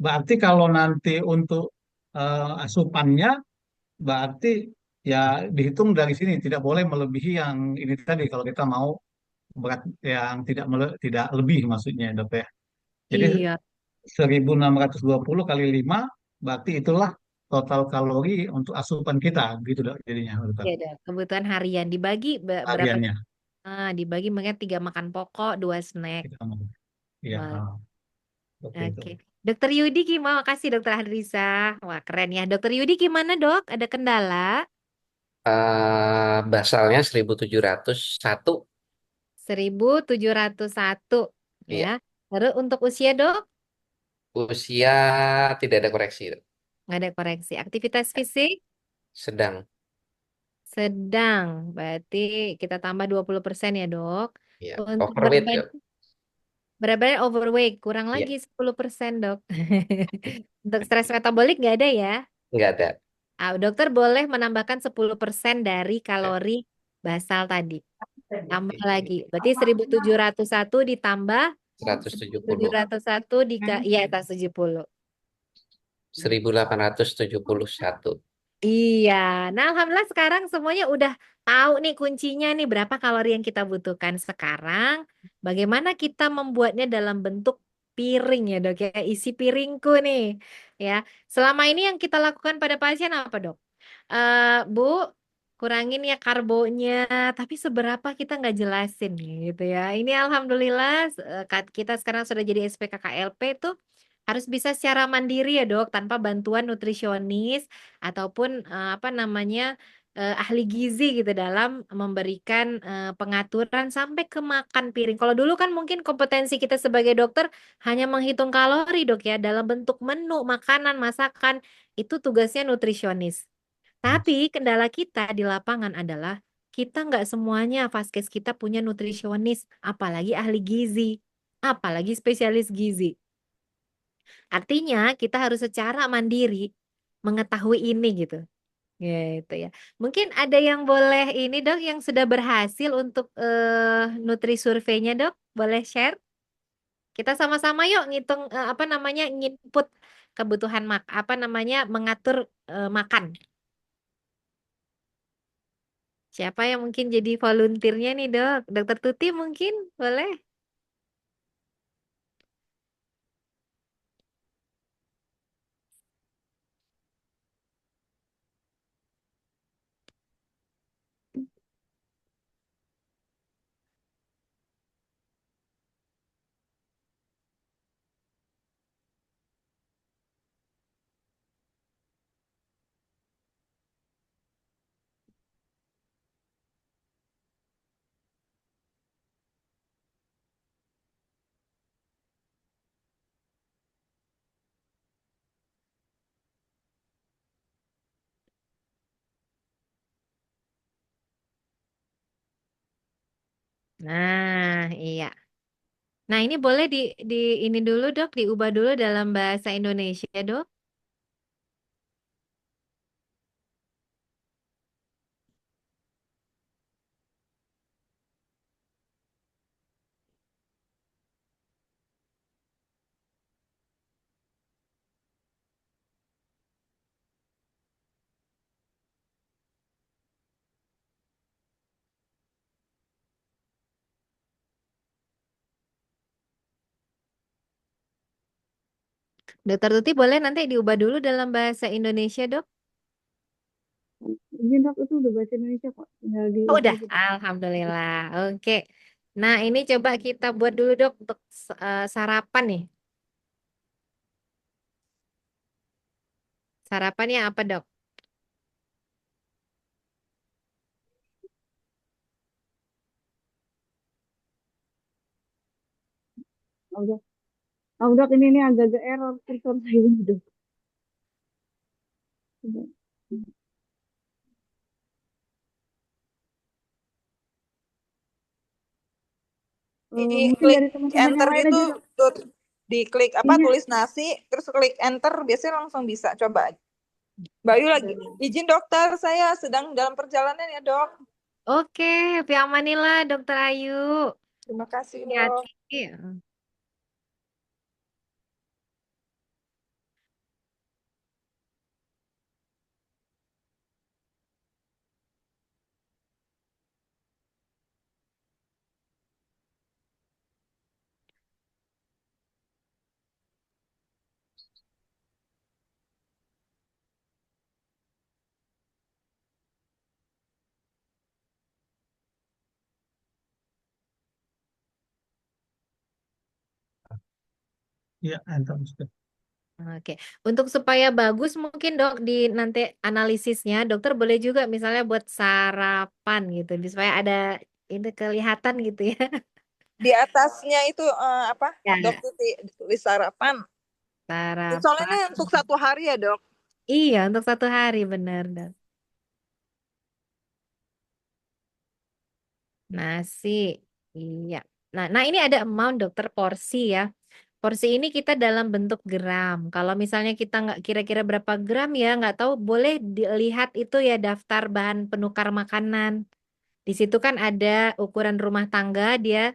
Berarti kalau nanti untuk asupannya, berarti ya dihitung dari sini, tidak boleh melebihi yang ini tadi kalau kita mau berat yang tidak lebih maksudnya dok ya. Jadi Iya, 1620 kali 5 berarti itulah total kalori untuk asupan kita gitu dok jadinya dokter. iya dok. Kebutuhan harian dibagi berapa? Hariannya Dibagi mungkin 3 makan pokok, 2 snack. kita ngomong. Iya. Wah, Seperti itu. Oke. Dokter Yudi gimana? Makasih Dokter Hadrisa. Wah, keren ya. Dokter Yudi gimana, Dok? Ada kendala? Basalnya 1701. 1701 Iya. ya. Terus untuk usia, Dok? Usia tidak ada koreksi, Dok. Nggak ada koreksi. Aktivitas fisik? Sedang. Sedang. Berarti kita tambah 20% ya, Dok. Iya. Untuk berat Overweight, Dok. badan, berat badan overweight. Kurang Iya. lagi 10%, Dok. Untuk stres metabolik nggak ada ya? Nggak ada. Dokter boleh menambahkan 10% dari Ya. kalori basal tadi. Tambah lagi. Berarti 1701 ditambah 170. 701 iya atas 70. 1871. Iya. Nah, alhamdulillah sekarang semuanya udah tahu nih kuncinya nih berapa kalori yang kita butuhkan sekarang. Bagaimana kita membuatnya dalam bentuk piring ya, Dok ya. Isi piringku nih. Ya. Selama ini yang kita lakukan pada pasien apa, Dok? Bu, kurangin ya karbonya, tapi seberapa kita nggak jelasin gitu ya. Ini alhamdulillah kita sekarang sudah jadi SPKKLP tuh harus bisa secara mandiri ya dok, tanpa bantuan nutrisionis ataupun apa namanya ahli gizi gitu dalam memberikan pengaturan sampai ke makan piring. Kalau dulu kan mungkin kompetensi kita sebagai dokter hanya menghitung kalori dok ya dalam bentuk menu, makanan, masakan itu tugasnya nutrisionis. Tapi kendala kita di lapangan adalah kita nggak semuanya vaskes kita punya nutrisionis, apalagi ahli gizi, apalagi spesialis gizi. Artinya kita harus secara mandiri mengetahui ini gitu. Gitu ya. Mungkin ada yang boleh ini dok yang sudah berhasil untuk nutri surveinya dok, boleh share? Kita sama-sama yuk ngitung apa namanya input kebutuhan apa namanya mengatur makan. Siapa yang mungkin jadi volunteernya nih dok? Dokter Tuti mungkin boleh? Nah, iya. Nah, ini boleh di ini dulu dok, diubah dulu dalam bahasa Indonesia dok. Dokter Tuti boleh nanti diubah dulu dalam bahasa Indonesia dok. Izin dok, itu udah bahasa Indonesia kok. Tinggal Oh, diubah udah, aja. alhamdulillah. Oke. Nah, ini coba kita buat dulu dok untuk sarapan nih. Sarapannya apa dok? Oh, dok. Oh, dok, ini agak-agak error kursor saya ini dok. Coba. Mungkin Diklik dari teman-teman enter yang lain gitu, aja dok. diklik apa Iya. tulis nasi, terus klik enter, biasanya langsung bisa. Coba. Mbak Yu lagi. Izin dokter, saya sedang dalam perjalanan ya dok. Oke, Fi Amanillah, Dokter Ayu. Terima kasih dok. Hati-hati. Ya, enter. Oke, untuk supaya bagus mungkin dok di nanti analisisnya dokter boleh juga misalnya buat sarapan gitu, supaya ada itu kelihatan gitu ya. Di atasnya itu apa? Ya, Dok Tuti tulis sarapan. Soalnya ini sarapan. untuk 1 hari ya, Dok. Iya, untuk 1 hari benar dok. Nasi, iya. Nah ini ada amount dokter porsi ya. Porsi ini kita dalam bentuk gram. Kalau misalnya kita nggak kira-kira berapa gram ya nggak tahu, boleh dilihat itu ya daftar bahan penukar makanan. Di situ kan ada ukuran rumah tangga dia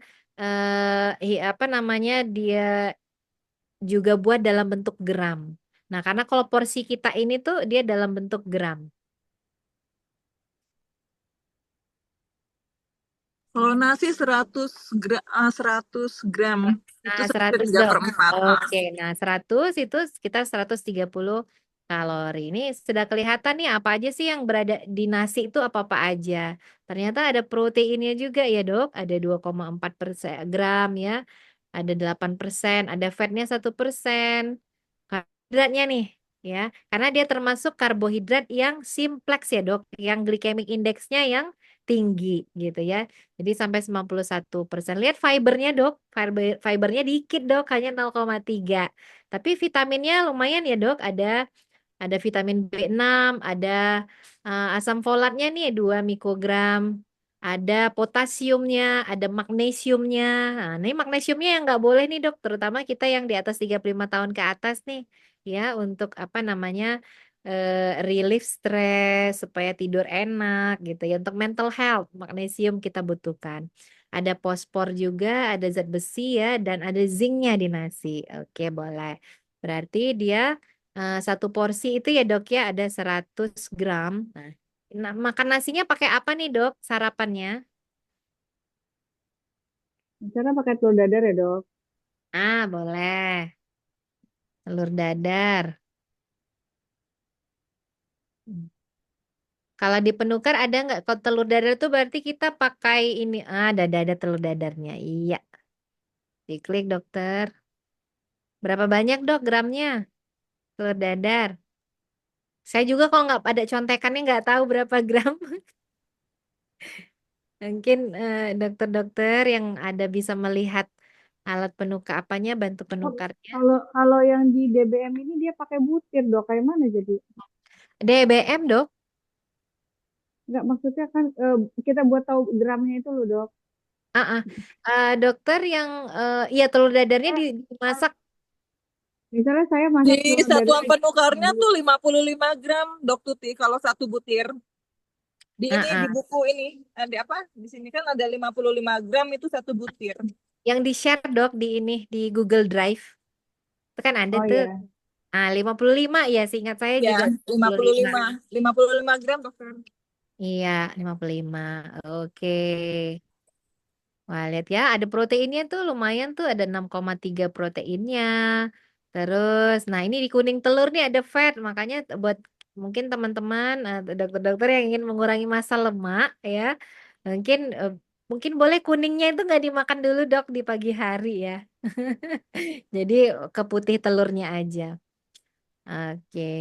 apa namanya dia juga buat dalam bentuk gram. Nah karena kalau porsi kita ini tuh dia dalam bentuk gram. Kalau nasi 100 gram itu Nah, 100 1/3 dok. per 4. Oke, nah 100 itu sekitar 130 kalori. Ini sudah kelihatan nih apa aja sih yang berada di nasi itu apa-apa aja. Ternyata ada proteinnya juga ya dok. Ada 2,4% gram ya. Ada 8%, ada fatnya 1%. Karbohidratnya nih ya. Karena dia termasuk karbohidrat yang simplex ya dok. Yang glycemic indexnya yang tinggi gitu ya. Jadi sampai 91%. Lihat fibernya dok. Fibernya dikit dok, hanya 0,3. Tapi vitaminnya lumayan ya dok. Ada vitamin B6, ada asam folatnya nih 2 mikrogram. Ada potasiumnya, ada magnesiumnya. Nah, ini magnesiumnya yang nggak boleh nih dok, terutama kita yang di atas 35 tahun ke atas nih. Ya, untuk apa namanya relief stres, supaya tidur enak gitu ya. Untuk mental health, magnesium kita butuhkan. Ada fosfor juga, ada zat besi ya, dan ada zincnya di nasi. Oke, boleh. Berarti dia satu porsi itu ya dok ya ada 100 gram. Nah, makan nasinya pakai apa nih dok sarapannya? Misalnya pakai telur dadar ya dok. Ah, boleh. Telur dadar. Hmm. Kalau di penukar ada nggak? Kalau telur dadar itu berarti kita pakai ini. Ah, ada telur dadarnya. Iya. Diklik dokter. Berapa banyak dok gramnya telur dadar? Saya juga kalau nggak ada contekannya nggak tahu berapa gram. Mungkin dokter-dokter yang ada bisa melihat alat penukar apanya, bantu Oh, penukarnya. kalau yang di DBM ini dia pakai butir dok. Kayak mana jadi? DBM dok. Nggak maksudnya kan kita buat tahu gramnya itu loh dok. Ah, ah. Dokter yang ya telur dadarnya dimasak. Misalnya saya Di masak telur dadar satuan aja. penukarnya tuh 55 gram, Dok Tuti, kalau 1 butir. Di Ah, ini ah. di buku ini ada apa? Di sini kan ada 55 gram itu 1 butir. Yang di share dok di ini di Google Drive. Itu kan ada Oh tuh. iya. 55 ya, seingat saya Ya, juga 55. 55 gram, Dokter. Iya, 55. Oke. Wah, lihat ya, ada proteinnya tuh lumayan tuh, ada 6,3 proteinnya. Terus, nah ini di kuning telur nih ada fat, makanya buat mungkin teman-teman, dokter-dokter yang ingin mengurangi massa lemak ya, mungkin mungkin boleh kuningnya itu nggak dimakan dulu dok di pagi hari ya. Jadi ke putih telurnya aja. Oke.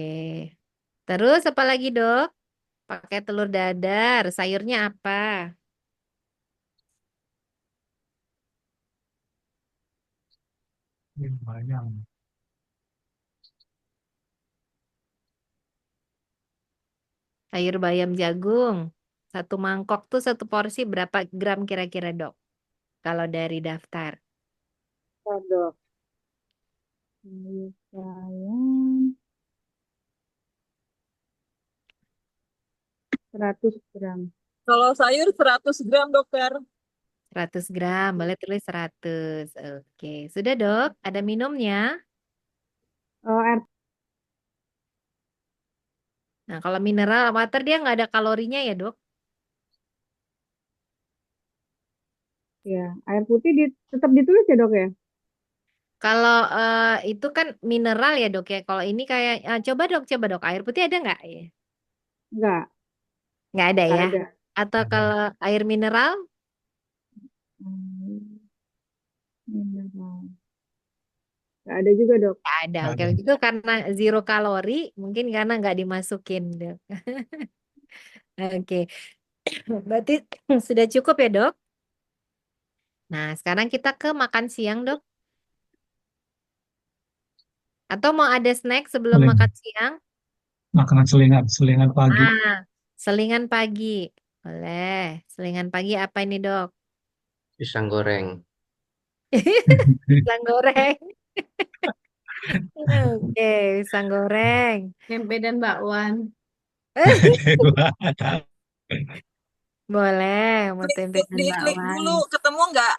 Terus apa lagi dok? Pakai telur dadar, sayurnya apa? Banyak. Sayur bayam jagung. Satu mangkok tuh satu porsi berapa gram kira-kira dok? Kalau dari daftar. Oh, dok. Sayang 100 gram. Kalau sayur 100 gram, Dokter. 100 gram, boleh tulis 100. Oke, sudah dok. Ada minumnya. Oh, Nah, kalau mineral water dia nggak ada kalorinya ya dok? ya, air putih tetap ditulis ya dok ya? Kalau itu kan mineral ya dok ya. Kalau ini kayak, coba dok. Air putih ada nggak? Ya? Enggak, Nggak ada enggak ya. ada. Atau Ada. kalau air mineral? Hmm, mineral. Nggak ada juga dok. Nggak ada. Oke, Ada. itu karena zero kalori, mungkin karena nggak dimasukin, Dok. Oke, berarti sudah cukup ya, Dok? Nah, sekarang kita ke makan siang, Dok. Atau mau ada snack sebelum Seling, makan siang? makanan selingan pagi. Selingan pagi. Boleh. Selingan pagi apa ini, Dok? Pisang goreng. Pisang goreng. Oke, pisang goreng. Tempe dan bakwan. Gua nggak tahu. Boleh, mau tempe dan Diklik bakwan. dulu, ketemu nggak?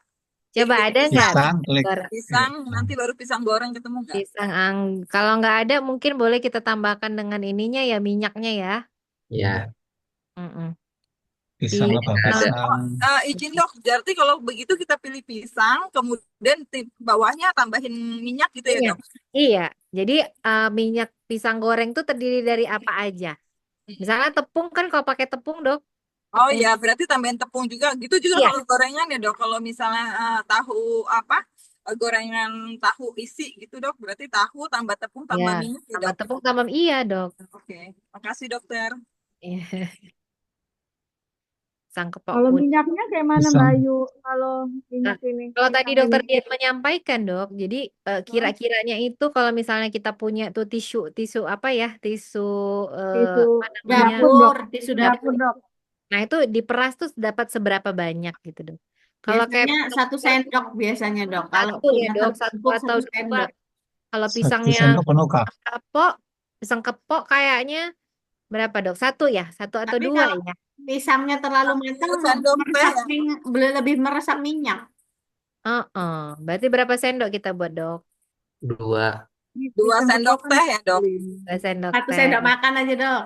Coba Diklik ada nggak pisang, Pisang, klik. goreng? pisang, nanti baru pisang goreng ketemu nggak? Kalau nggak ada mungkin boleh kita tambahkan dengan ininya ya, minyaknya ya. Ya, Mm-mm. Pisang Di apa? ada. Pisang. Izin dok, berarti kalau begitu kita pilih pisang, kemudian bawahnya tambahin minyak gitu ya Iya, dok? iya. Jadi minyak pisang goreng tuh terdiri dari apa aja? Misalnya tepung kan kalau pakai tepung, Dok. Oh Tepung. ya, berarti tambahin tepung juga. Gitu juga Iya, kalau gorengan ya dok. Kalau misalnya tahu apa, gorengan tahu isi gitu dok. Berarti tahu tambah tepung tambah iya. minyak ya Tambah dok. tepung, tambah iya, Dok. Oke, makasih dokter. Iya. Pisang kepok Kalau pun. minyaknya kayak mana Mbak Pisang. Ayu? Kalau Nah, minyak ini, kalau tadi pisang dokter ini. Dian menyampaikan, Dok, jadi Hah? kira-kiranya itu kalau misalnya kita punya tuh tisu, tisu apa ya, tisu Tisu apa namanya, dapur dok. Dapur, tisu Tisu dapur. dapur dok. nah itu diperas tuh dapat seberapa banyak gitu, Dok. Kalau kayak Biasanya pisang 1 sendok biasanya dok. Kalau satu ya, punya Dok, satu tepung atau 1 dua. sendok. Kalau 1 pisangnya sendok penuh kah? kepok, pisang kepok kayaknya berapa, Dok? Satu ya, satu atau Tapi dua kalau ya? pisangnya terlalu matang, Sendok teh meresap ya. minyak, lebih meresap minyak. Berarti berapa sendok kita buat, Dok? 2. Ini 2 pisang sendok kepok kan teh ya dok. 2 sendok 1 teh. sendok makan aja dok.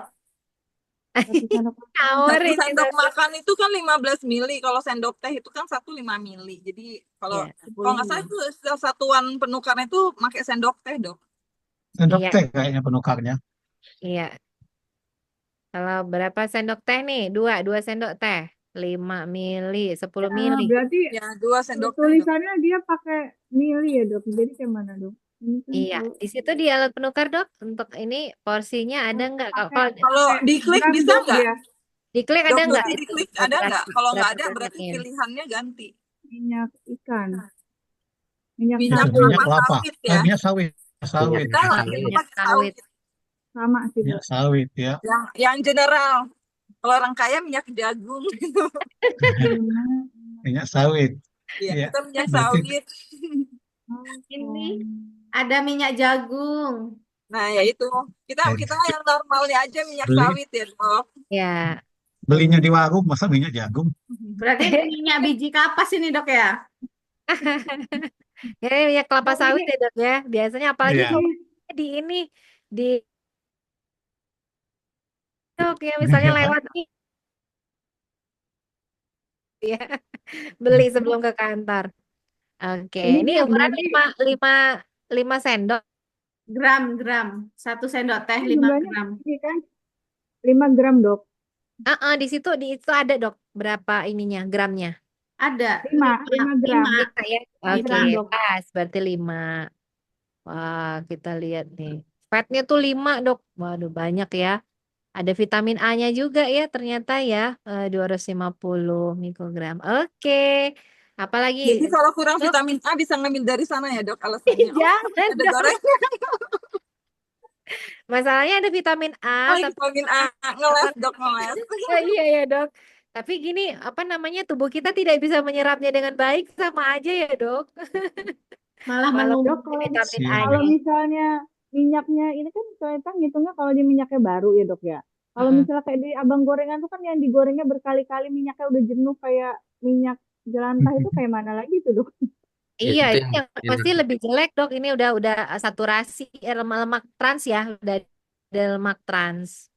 1 sendok makan. Ngawur 1 ini, sendok Dok. makan itu kan 15 mili. Kalau sendok teh itu kan 5 mili. Jadi kalau Iya, kalau nggak salah itu satuan penukarnya itu pakai sendok teh dok. Sendok iya, teh kayaknya penukarnya. iya. Kalau berapa sendok teh nih? Dua sendok teh. 5 mili, 10 mili. Berarti Ya 2 sendok teh dok. tulisannya dia pakai mili ya dok. Jadi kayak mana dok? Ini kan Iya, kalau di situ di alat penukar, Dok. Untuk ini porsinya ada nggak? Kalau pakai Kalau pakai diklik gram bisa dok nggak? dia. diklik ada Dok nggak Tuti itu diklik ada nggak? berapa Kalau nggak berapa ada berarti banyaknya? pilihannya ganti. Minyak ikan. Minyak Minyak Itu sawit. minyak kelapa kelapa. sawit ya. Minyak sawit. Minyak Sawit. Kita sawit. Minyak pakai sawit. sawit. Sama sih Minyak dok. sawit ya. Yang general. Kalau orang kaya minyak jagung. Minyak sawit. Iya, Ya. kita minyak Berarti sawit. Ini ada minyak jagung. Nah, ya itu. Kita eh, kita yang normalnya aja minyak beli sawit ya, Dok. Ya. belinya di warung masa minyak jagung? Berarti ini minyak biji kapas ini dok ya? Ya, minyak kelapa Dok sawit ini ya, Dok ya. Biasanya apalagi Iya. kalau di ini di Dok ya, misalnya lewat nih ya, beli sebelum ke kantor. Oke, ini ini dia ukuran berarti 5 sendok. Gram. 1 sendok teh ini 5 jumlahnya gram. ini kan 5 gram dok. Di situ ada, Dok, berapa ininya, gramnya? Ada 5 gram. 5. 5 ya. 5 Oke, gram dok. pas berarti 5. Wah, kita lihat nih. Fatnya tuh 5, Dok. Waduh, banyak ya. Ada vitamin A-nya juga ya ternyata ya. 250 mikrogram. Oke. Apalagi, Jadi kalau kurang Dok? vitamin A bisa ngambil dari sana ya, Dok, alasannya. Oh, Jangan, ada Dok. goreng. Masalahnya ada vitamin A, Oh, tapi vitamin A. Ngeles, Dok, ngeles. iya ya, Dok. Tapi gini, apa namanya, tubuh kita tidak bisa menyerapnya dengan baik, sama aja ya, Dok. Malah Walaupun Dok menumpuk. vitamin Siap. A-nya. kalau misalnya minyaknya ini kan ternyata ngitungnya kalau di minyaknya baru ya dok ya. Kalau Mm-mm. misalnya kayak di abang gorengan tuh kan yang digorengnya berkali-kali minyaknya udah jenuh kayak minyak jelantah itu kayak mana lagi tuh dok? Iya, Itu itu yang yang pasti lebih jelek, Dok. Ini udah saturasi lemak trans ya, udah ada lemak trans.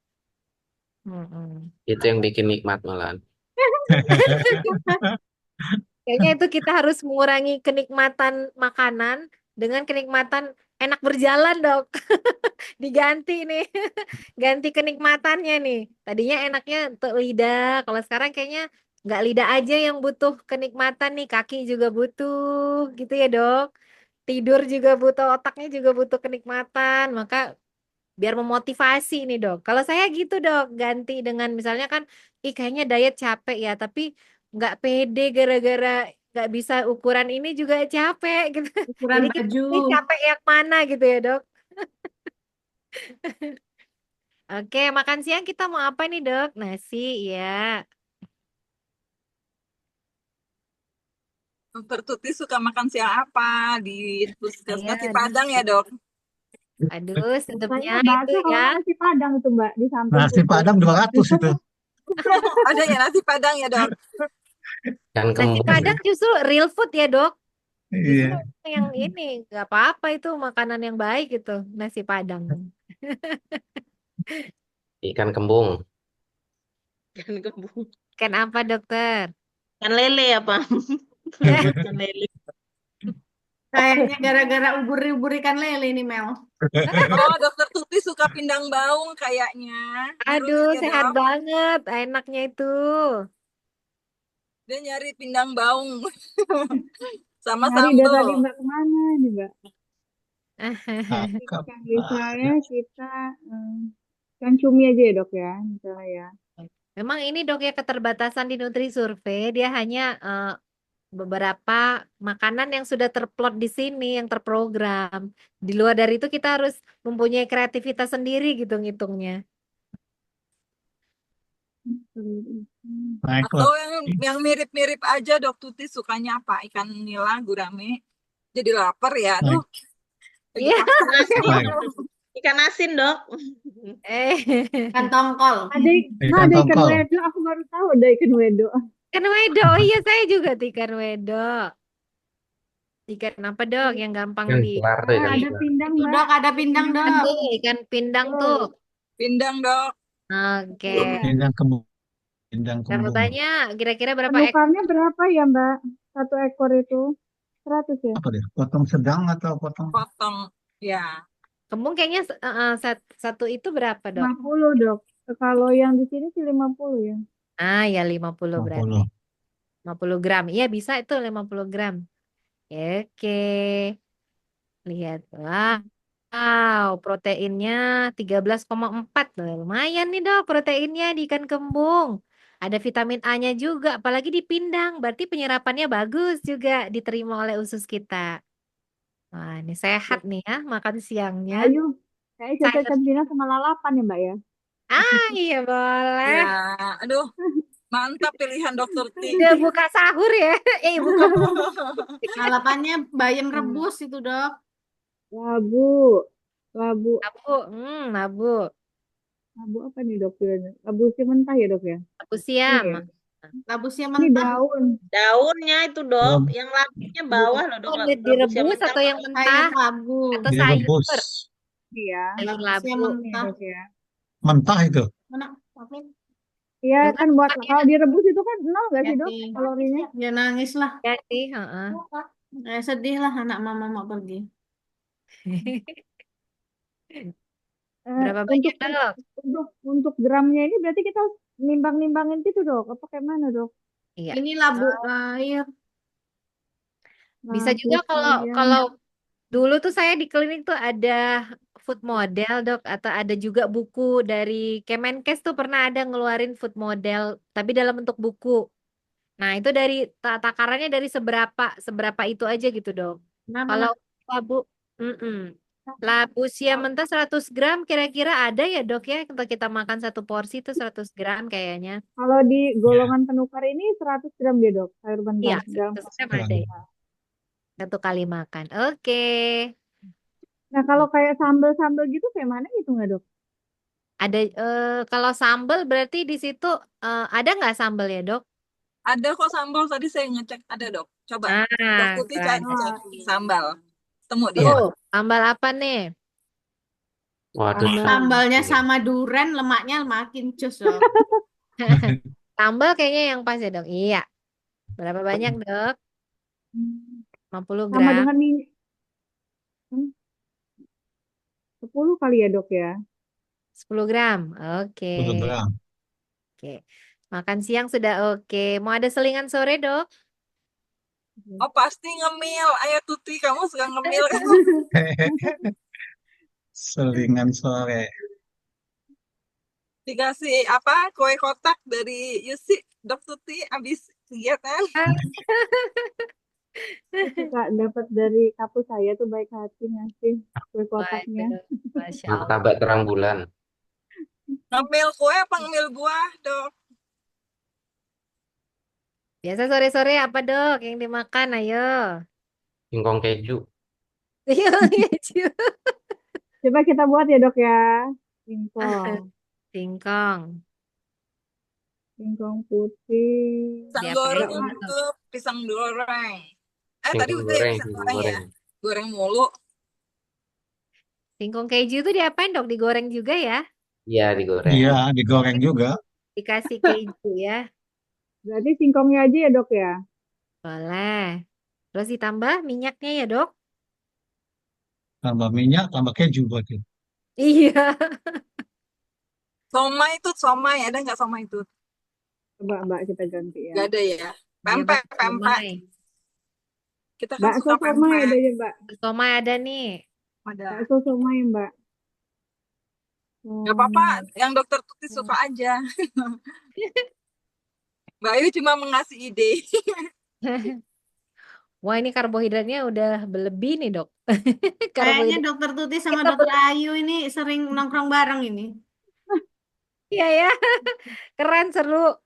Mm-mm. itu yang bikin nikmat malahan. Kayaknya itu kita harus mengurangi kenikmatan makanan dengan kenikmatan enak berjalan, Dok. Diganti nih, ganti kenikmatannya nih. Tadinya enaknya untuk lidah, kalau sekarang kayaknya nggak lidah aja yang butuh kenikmatan nih, kaki juga butuh, gitu ya, Dok. Tidur juga butuh, otaknya juga butuh kenikmatan. Maka biar memotivasi nih dok. Kalau saya gitu dok, ganti dengan misalnya kan, ih kayaknya diet capek ya, tapi nggak pede gara-gara nggak bisa ukuran ini juga capek gitu. Ukuran Jadi kita baju. pilih capek yang mana gitu ya dok. Oke, makan siang kita mau apa nih dok? Nasi ya. Dokter Tuti suka makan siang apa di Saya, nasi Padang ya dok? aduh Biasanya sedapnya itu bakso kalau ya. nggak nasi Padang itu Mbak di samping Nasi situ. Padang 200 itu. Ada ya nasi Padang ya dok? Ikan Nasi kembung. Padang justru real food ya dok. Justru Iya. yang ini nggak apa-apa itu makanan yang baik gitu nasi Padang. Ikan kembung. Ikan kembung. Kan apa dokter? Ikan lele apa? Buat ikan lele. Kayaknya gara-gara ubur-ubur ikan lele nih Mel. Oh, dokter Tuti suka pindang baung kayaknya. Aduh Bener ya sehat dok? banget, enaknya itu. Dia nyari pindang baung sama Nyari dari tadi sambal. Mbak kemana nih Mbak? Cakep. Yang misalnya kita kan cumi aja ya dok ya, misalnya ya. Memang ini dok ya keterbatasan di Nutri Survei dia hanya beberapa makanan yang sudah terplot di sini yang terprogram. Di luar dari itu kita harus mempunyai kreativitas sendiri gitu ngitungnya. Baiklah. Atau yang mirip-mirip aja dok Tuti sukanya apa? Ikan nila, gurame. Jadi lapar ya. Aduh, Baik. lagi Iya. masak. Baik. Ikan asin dok. Ikan tongkol. Ada Ikan ada ikan tongkol. wedo, aku baru tahu ada ikan wedo. Ikan wedo, oh iya saya juga tuh ikan wedo. Ikan apa dok yang gampang Ikan di kelar tuh ikan Ada kelar. pindang Itu Mbak. dok, ada pindang Kan dok. tuh ikan pindang Tuh, tuh. Pindang dok. Oke. iya. Pindang kembung. Pindang kembung. Dapatannya kira-kira berapa ekor? Penukarnya berapa ya Mbak? Satu ekor itu 100 ya? Apa dia? Potong sedang atau potong? Potong. Ya. Kembung kayaknya satu itu berapa dok? 50 dok. Kalau yang di sini sih 50 ya. Ah ya 50 berarti. 50. 50 gram. Iya bisa itu 50 gram. Oke. Lihat. Wow, proteinnya 13,4 loh. Lumayan nih dok proteinnya di ikan kembung. Ada vitamin A-nya juga, apalagi di pindang. Berarti penyerapannya bagus juga diterima oleh usus kita. Wah, ini sehat nih ya makan siangnya. Ayo, kayak cocok Sayur. ikan pindang sama lalapan ya Mbak ya. Ah, iya boleh. Ya. Aduh, mantap pilihan dokter T. Udah buka sahur ya. Buka Lalapannya bayam rebus itu dok. Labu, labu, nabu. Nabu. labu apa nih dok? Labu si mentah ya dok ya? Nabu Ini siam. ya. Labusnya Ini mentah. daun. Daunnya itu dok. Belum Yang labunya bawah loh dok. Oh, Labusnya direbus mentah. atau yang Sayur mentah labu. atau sayur? direbus. Iya, Sayur Labusnya labu. ini ya mentah. dok ya. Mentah itu. Mana? Oke. Iya Dengar kan buat pakai kalau direbus itu kan nol nggak sih dok Hati. kalorinya? Ya nangis lah. ya sih, heeh. Sedih lah anak mama mau pergi. Berapa banyak Untuk dok? untuk gramnya ini berarti kita harus nimbang-nimbangin gitu dok. Apa kayak mana dok? Iya. Ini labu air. Bisa juga Labu kalau ayam. dulu tuh saya di klinik tuh ada food model dok atau ada juga buku dari Kemenkes tuh pernah ada ngeluarin food model tapi dalam bentuk buku. Nah itu dari takarannya dari seberapa seberapa itu aja gitu dok. Kenapa Kalau nak? labu, labu siam mentah 100 gram kira-kira ada ya dok ya untuk kita makan satu porsi itu 100 gram kayaknya. Kalau di Ya. golongan penukar ini 100 gram dia dok sayur Iya, mentah dalam 100 gram porsi. ada ya. Satu kali makan. Oke. Nah kalau kayak sambal-sambal gitu kayak mana gitu nggak dok? Ada kalau sambal berarti di situ ada nggak sambal ya dok? Ada kok sambal tadi saya ngecek ada dok. Coba Nah, dok Tuti cari ada. sambal. Temu dia. Tuh, sambal apa nih? Waduh, Sambalnya sama duren, lemaknya makin cus dok. Sambal kayaknya yang pas ya dok. Iya. Berapa banyak dok? 50 Sama gram. dengan minyak 10 kali ya dok ya. 10 gram. Oke. 10 gram. Oke. Makan siang sudah oke. Mau ada selingan sore dok? Oh, pasti ngemil. Ayo Tuti, kamu suka ngemil kan? Selingan sore. Dikasih apa? Kue kotak dari Yusi, Dok Tuti, abis kegiatan. Saya suka dapat dari kapus saya tuh baik hati ngasih kue kotaknya. Waduh, Masya Allah. Martabak terang bulan. Ngemil kue apa ngemil buah, Dok? Biasa sore-sore apa dok yang dimakan? Ayo. Singkong keju. Iya, Coba kita buat ya dok ya. Singkong. singkong. Singkong putih. Pisang Diapain goreng dok? tuh, pisang goreng. Tadi Singkong udah ya goreng, pisang singkong goreng ya? goreng. Goreng mulu. Singkong keju itu diapain dok? Digoreng juga ya? Iya, digoreng. Iya, digoreng juga. Dikasih keju ya? Berarti singkongnya aja ya dok ya. Boleh. Terus ditambah minyaknya ya dok? Tambah minyak, tambah keju buat itu. Iya. Somai, ada nggak somai itu? Coba mbak kita ganti ya. Nggak ada ya? Dia Pempek, pakai pempek. somai. Kita kan Bakso suka somai ada pempek. ya mbak. Somai ada nih. Ada. Bakso somai mbak. Nggak apa-apa, Hmm. yang dokter Tuti suka aja. Mbak Ayu cuma mengasih ide. Wah ini karbohidratnya udah berlebih nih dok. Kayaknya Karbohidrat dokter Tuti sama kita dokter Ayu ini sering nongkrong bareng ini. Iya ya. Keren seru.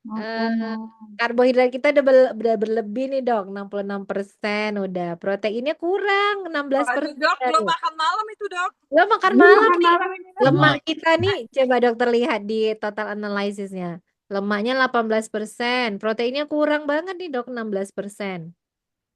Eh, Makanan. karbohidrat kita udah berlebih nih dok, 66% udah. Proteinnya kurang, Waduh, dok, 16%. belum makan malam itu, dok. Lo makan Belum malam makan nih. malam ini dok. Lemak Nah, kita nih, coba dokter lihat di total analysisnya. Lemaknya 18%. Proteinnya kurang banget nih dok, 16%.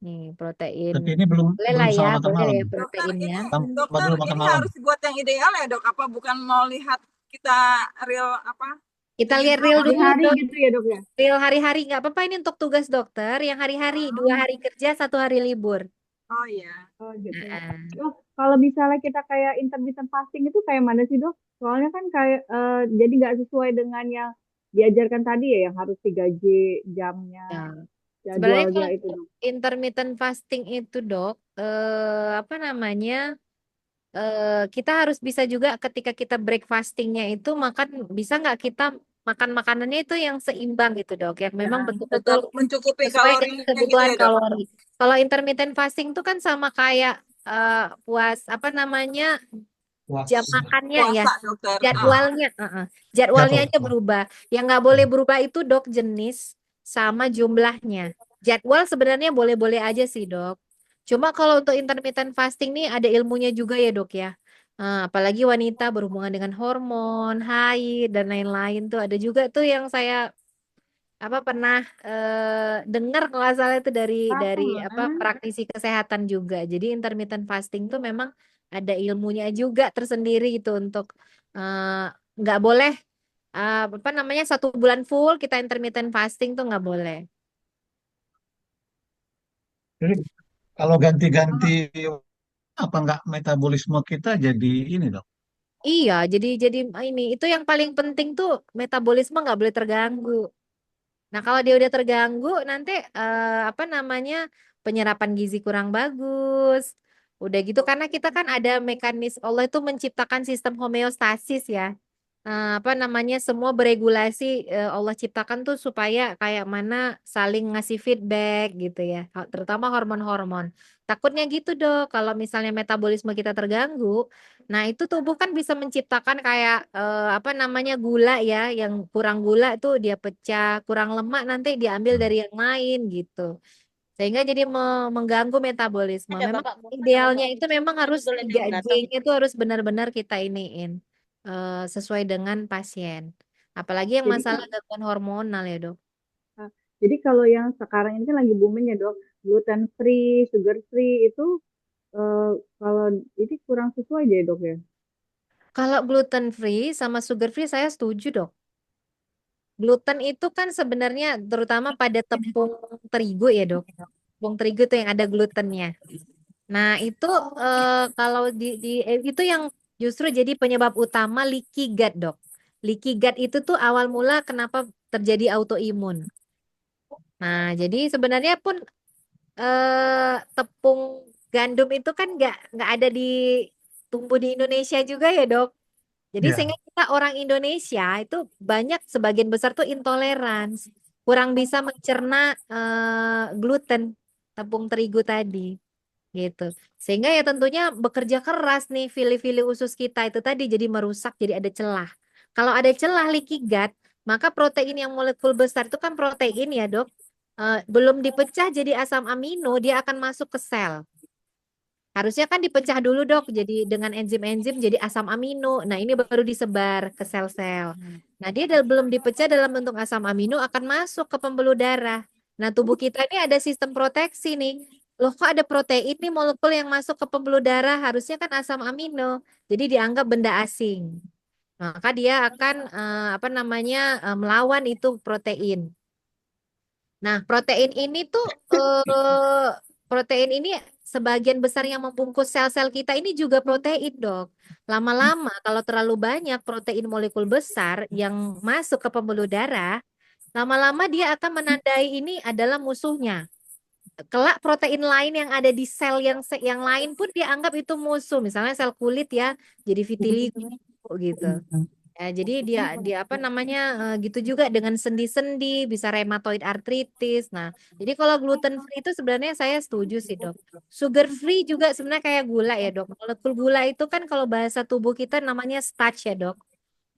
Nih, protein. tapi ini belum Boleh belum lah ya, sama makan boleh lah malam. ya Dokter, proteinnya. ini Tambah dulu makan malam. harus buat yang ideal ya, dok. Apa bukan mau lihat kita real apa? Kita Pengen lihat tahu real aja. dulu Hari-hari dok. gitu ya dok ya. Real hari-hari nggak apa-apa ini untuk tugas dokter. Yang hari-hari, 2 hari kerja, 1 hari libur. Oh iya. Oh gitu. Heeh. Dok, kalau misalnya kita kayak intermittent fasting itu kayak mana sih dok? Soalnya kan kayak jadi nggak sesuai dengan yang diajarkan tadi ya, yang harus 3 jamnya, Ya. Sebenarnya jadwalnya kalau itu dok. intermittent fasting itu dok, apa namanya, kita harus bisa juga ketika kita break fastingnya itu makan, bisa nggak kita makan makanannya itu yang seimbang gitu dok, yang memang Ya, betul-betul tetap mencukupi sesuai dengan kalorinya gitu kebutuhan ya, dok. kalori. Kalau intermittent fasting itu kan sama kayak apa namanya jam Puasa. makannya ya, Puasa, dokter. jadwalnya, jadwalnya Jadwal. aja berubah. Yang nggak boleh berubah itu dok jenis sama jumlahnya. Jadwal sebenarnya boleh-boleh aja sih dok. Cuma kalau untuk intermittent fasting nih ada ilmunya juga ya dok ya. Apalagi wanita berhubungan dengan hormon, haid dan lain-lain tuh ada juga tuh yang saya apa pernah dengar kalau nggak salah itu dari apa praktisi kesehatan juga. Jadi intermittent fasting tuh memang ada ilmunya juga tersendiri gitu untuk eh, nggak boleh apa namanya 1 bulan full kita intermittent fasting tuh nggak boleh. Jadi kalau ganti-ganti apa enggak metabolisme kita jadi ini dok? Iya, jadi ini itu yang paling penting tuh metabolisme nggak boleh terganggu. Nah, kalau dia udah terganggu, nanti apa namanya penyerapan gizi kurang bagus. Udah gitu, karena kita kan ada mekanisme Allah itu menciptakan sistem homeostasis ya. Apa namanya semua beregulasi Allah ciptakan tuh supaya kayak mana saling ngasih feedback gitu ya, terutama hormon-hormon. Takutnya gitu dok, kalau misalnya metabolisme kita terganggu, nah itu tubuh kan bisa menciptakan kayak apa namanya gula ya, yang kurang gula tuh dia pecah, kurang lemak nanti diambil dari yang lain gitu. Sehingga jadi mengganggu metabolisme. Ada Memang Bapak mau sama idealnya Mbak itu Puji, memang harus betul ada 3 yang datang. J-nya itu harus benar-benar kita iniin sesuai dengan pasien. Apalagi yang Jadi masalah gangguan hormonal ya dok. jadi kalau yang sekarang ini kan lagi booming ya dok, gluten free, sugar free itu eh, kalau ini kurang sesuai deh dok ya. Kalau gluten free sama sugar free saya setuju dok. Gluten itu kan sebenarnya terutama pada tepung terigu ya dok. Tepung terigu itu yang ada glutennya. Nah, itu kalau itu yang justru jadi penyebab utama leaky gut, Dok. Leaky gut itu tuh awal mula kenapa terjadi autoimun. Nah, jadi sebenarnya pun tepung gandum itu kan nggak ada tumbuh di Indonesia juga ya dok. Jadi Ya, sehingga kita orang Indonesia itu banyak sebagian besar tuh intoleran, kurang bisa mencerna gluten, tepung terigu tadi gitu. Sehingga ya tentunya bekerja keras nih fili-fili usus kita itu tadi jadi merusak, jadi ada celah. Kalau ada celah leaky gut, maka protein yang molekul besar itu kan protein ya dok. Belum dipecah jadi asam amino, dia akan masuk ke sel. Harusnya kan dipecah dulu dok, jadi dengan enzim-enzim jadi asam amino. Nah ini baru disebar ke sel-sel. Nah dia belum dipecah dalam bentuk asam amino akan masuk ke pembuluh darah. Nah tubuh kita ini ada sistem proteksi nih. Loh kok ada protein nih molekul yang masuk ke pembuluh darah, harusnya kan asam amino. Jadi dianggap benda asing. Maka dia akan melawan itu protein. Nah, protein ini sebagian besar yang membungkus sel-sel kita ini juga protein, Dok. Lama-lama kalau terlalu banyak protein molekul besar yang masuk ke pembuluh darah, lama-lama dia akan menandai ini adalah musuhnya. Kelak protein lain yang ada di sel yang lain pun dianggap itu musuh. Misalnya sel kulit ya, jadi vitiligo gitu. Ya, jadi dia gitu juga dengan sendi-sendi bisa rheumatoid arthritis. Nah, jadi kalau gluten free itu sebenarnya saya setuju sih, Dok. Sugar free juga sebenarnya kayak gula ya, Dok. Molekul gula itu kan kalau bahasa tubuh kita namanya starch ya, Dok.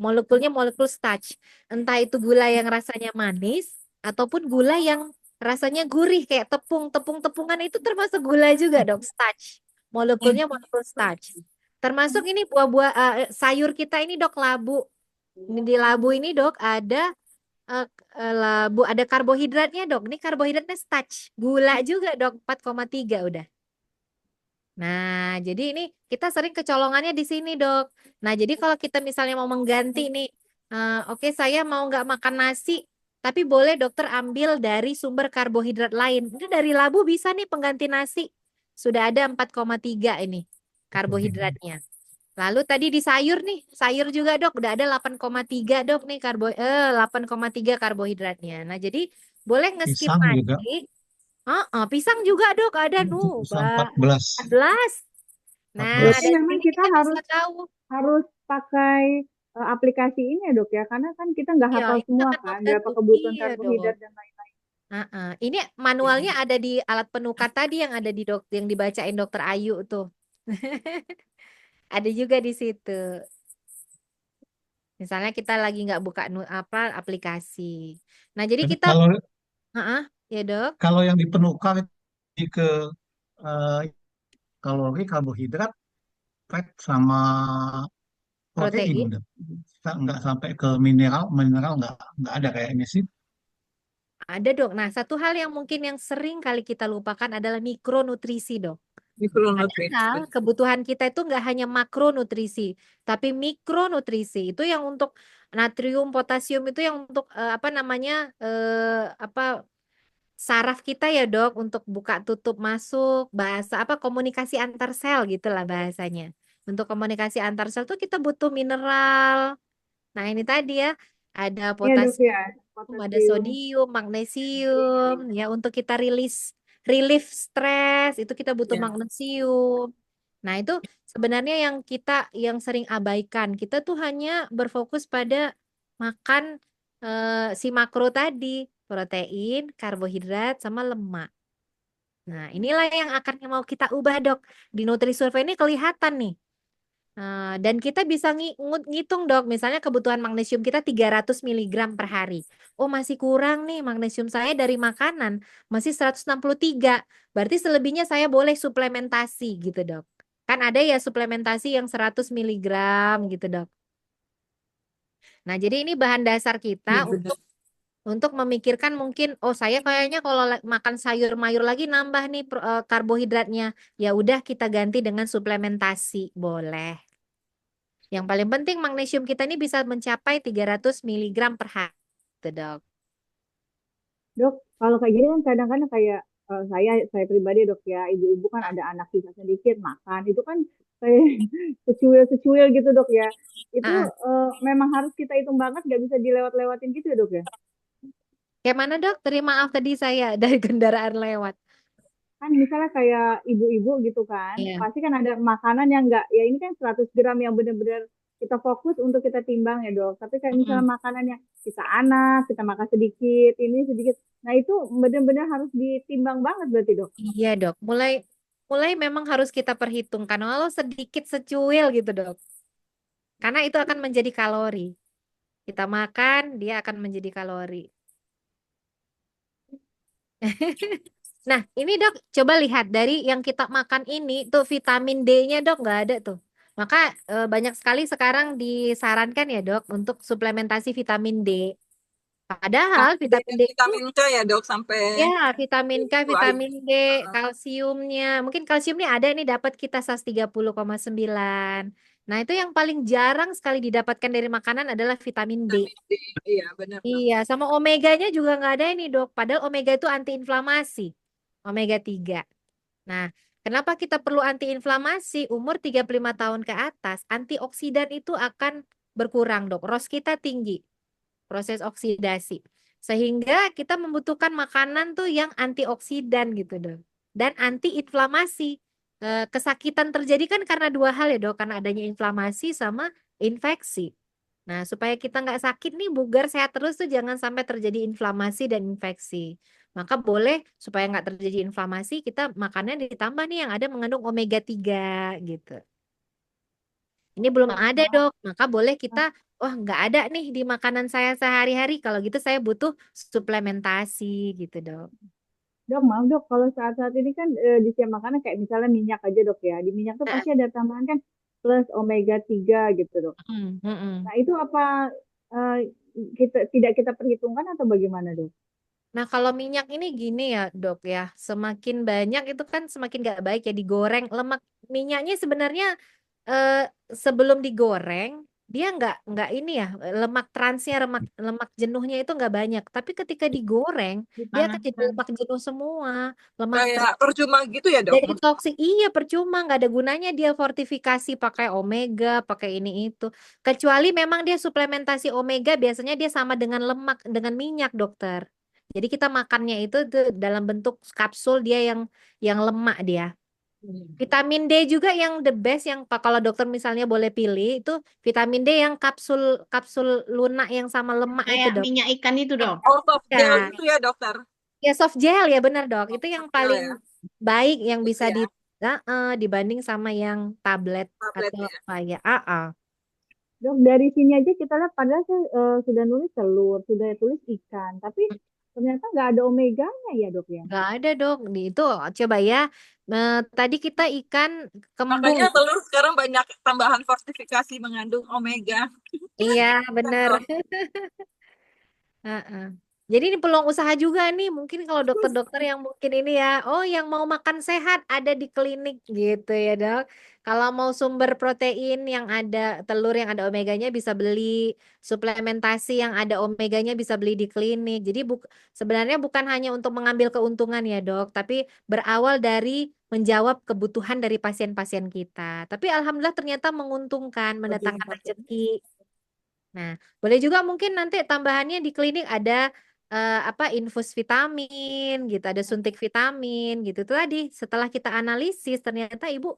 Molekulnya molekul starch. Entah itu gula yang rasanya manis ataupun gula yang rasanya gurih kayak tepung. Tepung-tepungan itu termasuk gula juga, Dok, starch. Molekulnya molekul starch. Termasuk ini buah-buah sayur kita ini dok labu. Ini di labu ini dok ada labu ada karbohidratnya dok. Ini karbohidratnya starch. Gula juga dok 4,3 udah. Nah, jadi ini kita sering kecolongannya di sini dok. Nah, jadi kalau kita misalnya mau mengganti nih, oke saya mau nggak makan nasi, tapi boleh dokter ambil dari sumber karbohidrat lain. Itu dari labu bisa nih pengganti nasi. Sudah ada 4,3 ini karbohidratnya. Lalu tadi di sayur nih, sayur juga dok, udah ada 8,3 dok nih 8,3 karbohidratnya. Nah jadi boleh nge-skip pisang juga. nasi. Pisang juga dok ada Pisang 14. 14. Nah 14. Berarti dari memang sini kita kita harus bisa tahu. harus pakai aplikasi ini ya dok ya, karena kan kita nggak Ya hafal ini semua sangat kan, berapa membantu. kebutuhan Iya dok. karbohidrat dan lain-lain. Ini manualnya ada di alat penukar tadi yang ada di yang dibacain dokter Ayu tuh. Ada juga di situ. Misalnya kita lagi nggak buka aplikasi. Nah, jadi Jadi kita, kalau ya dok, kalau yang dipenukar itu lebih ke eh, kalori, karbohidrat, fat sama protein protein. udah. Nggak sampai ke mineral, mineral nggak ada kayaknya sih. Ada dok. Nah, satu hal yang mungkin yang sering kali kita lupakan adalah mikronutrisi dok. Mikronutrisi. Padahal kebutuhan kita itu nggak hanya makronutrisi, tapi mikronutrisi itu yang untuk natrium, potasium itu yang untuk saraf kita ya dok untuk buka tutup masuk bahasa komunikasi antar sel gitulah bahasanya. Untuk komunikasi antar sel tuh kita butuh mineral. Nah ini tadi ya ada Iya dok potasium, ya, ada potasium. sodium, magnesium ya untuk kita relief stres itu kita butuh Ya. magnesium. Nah itu sebenarnya yang sering abaikan kita tuh hanya berfokus pada makan si makro tadi protein, karbohidrat, sama lemak. Nah, inilah yang akan mau kita ubah, Dok. Di Nutri-Survey ini kelihatan nih. Dan kita bisa ngitung, Dok. Misalnya kebutuhan magnesium kita 300 miligram per hari. Oh, masih kurang nih magnesium saya dari makanan. Masih 163. Berarti selebihnya saya boleh suplementasi gitu, Dok. Kan ada ya suplementasi yang 100 miligram gitu, Dok. Nah, jadi ini bahan dasar kita Ya, benar. untuk memikirkan mungkin saya kayaknya kalau makan sayur mayur lagi nambah nih karbohidratnya. Ya udah kita ganti dengan suplementasi, boleh. Yang paling penting magnesium kita ini bisa mencapai 300 miligram per hari. Gitu, Dok. Dok, kalau kayak gini kan kadang-kadang kayak saya pribadi dok ya, ibu-ibu kan ada anak sisa sedikit makan, itu kan kayak secuil-secuil gitu dok ya. Itu Ah, memang harus kita hitung banget, nggak bisa dilewat-lewatin gitu ya dok ya. Kayak mana dok? Terima maaf tadi saya dari kendaraan lewat. Kan misalnya kayak ibu-ibu gitu kan, Iya. pasti kan ada makanan yang enggak, ya ini kan 100 gram yang benar-benar kita fokus untuk kita timbang ya dok. Tapi kayak misalnya Mm-mm. makanan yang kita anak, kita makan sedikit, ini sedikit. Nah itu benar-benar harus ditimbang banget berarti dok. Iya dok. Mulai memang harus kita perhitungkan walau sedikit secuil gitu dok. Karena itu akan menjadi kalori. Kita makan, dia akan menjadi kalori. Nah, ini dok, coba lihat dari yang kita makan ini, tuh vitamin D-nya dok nggak ada tuh. Maka banyak sekali sekarang disarankan ya dok untuk suplementasi vitamin D. Padahal Vitamin D vitamin dan D itu vitamin K ya dok sampai ya vitamin K, itu aja. vitamin D, kalsiumnya. Mungkin kalsiumnya ada nih dapat kita 130,9. Nah, itu yang paling jarang sekali didapatkan dari makanan adalah vitamin D. Vitamin D. Iya benar dok. Iya, sama omeganya juga nggak ada ini dok. Padahal omega itu antiinflamasi. Omega 3. Nah, kenapa kita perlu antiinflamasi? Umur 35 tahun ke atas, antioksidan itu akan berkurang dok. ROS kita tinggi, proses oksidasi. Sehingga kita membutuhkan makanan tuh yang antioksidan gitu dok. Dan antiinflamasi. Kesakitan terjadi kan karena dua hal ya dok. Karena adanya inflamasi sama infeksi. Nah, supaya kita nggak sakit nih, bugar, sehat terus tuh jangan sampai terjadi inflamasi dan infeksi. Maka boleh supaya nggak terjadi inflamasi, kita makannya ditambah nih yang ada mengandung omega 3 gitu. Ini belum ada dok, maka boleh kita, oh nggak ada nih di makanan saya sehari-hari. Kalau gitu saya butuh suplementasi gitu dok. Dok, maaf dok, kalau saat-saat ini kan di setiap makanan kayak misalnya minyak aja dok ya. Di minyak tuh pasti ada tambahan kan plus omega 3 gitu dok. Mm, mm, mm. Nah itu apa eh, tidak kita perhitungkan atau bagaimana dok? Nah, kalau minyak ini gini ya, Dok ya, semakin banyak itu kan semakin nggak baik ya digoreng. Lemak minyaknya sebenarnya eh, sebelum digoreng dia nggak ini ya, lemak transnya, lemak lemak jenuhnya itu nggak banyak. Tapi ketika digoreng dia akan jadi Dipanaskan. lemak jenuh semua, lemak Kayak percuma gitu ya dok. jadi toksik. Iya, percuma nggak ada gunanya dia fortifikasi pakai omega, pakai ini itu. Kecuali memang dia suplementasi omega biasanya dia sama dengan lemak, dengan minyak, dokter. Jadi kita makannya itu tuh dalam bentuk kapsul dia yang lemak dia. Vitamin D juga yang the best yang kalau dokter misalnya boleh pilih itu vitamin D yang kapsul kapsul lunak yang sama lemak itu, Kayak dok. minyak ikan itu dok. Oh soft gel Ya, gitu ya dokter. ya soft gel ya benar dok. Itu yang Soft gel paling ya. baik yang Gitu bisa ya. dibanding sama yang tablet Tablet atau ya. apa ya. Dok, dari sini aja kita lihat padahal saya sudah nulis telur, sudah tulis ikan, tapi ternyata nggak ada omeganya ya dok ya. Nggak ada dok. Itu coba ya. Tadi kita ikan kembung. Makanya telur sekarang banyak tambahan fortifikasi mengandung omega. Iya benar. Heeh. Jadi ini peluang usaha juga nih. Mungkin kalau dokter-dokter yang mungkin ini ya, oh yang mau makan sehat ada di klinik gitu ya dok. Kalau mau sumber protein yang ada telur yang ada omeganya bisa beli, suplementasi yang ada omeganya bisa beli di klinik. Jadi sebenarnya bukan hanya untuk mengambil keuntungan ya dok, tapi berawal dari menjawab kebutuhan dari pasien-pasien kita. Tapi alhamdulillah ternyata menguntungkan, mendatangkan rezeki. Nah, boleh juga mungkin nanti tambahannya di klinik ada apa infus vitamin gitu, ada suntik vitamin gitu. Itu tadi setelah kita analisis ternyata ibu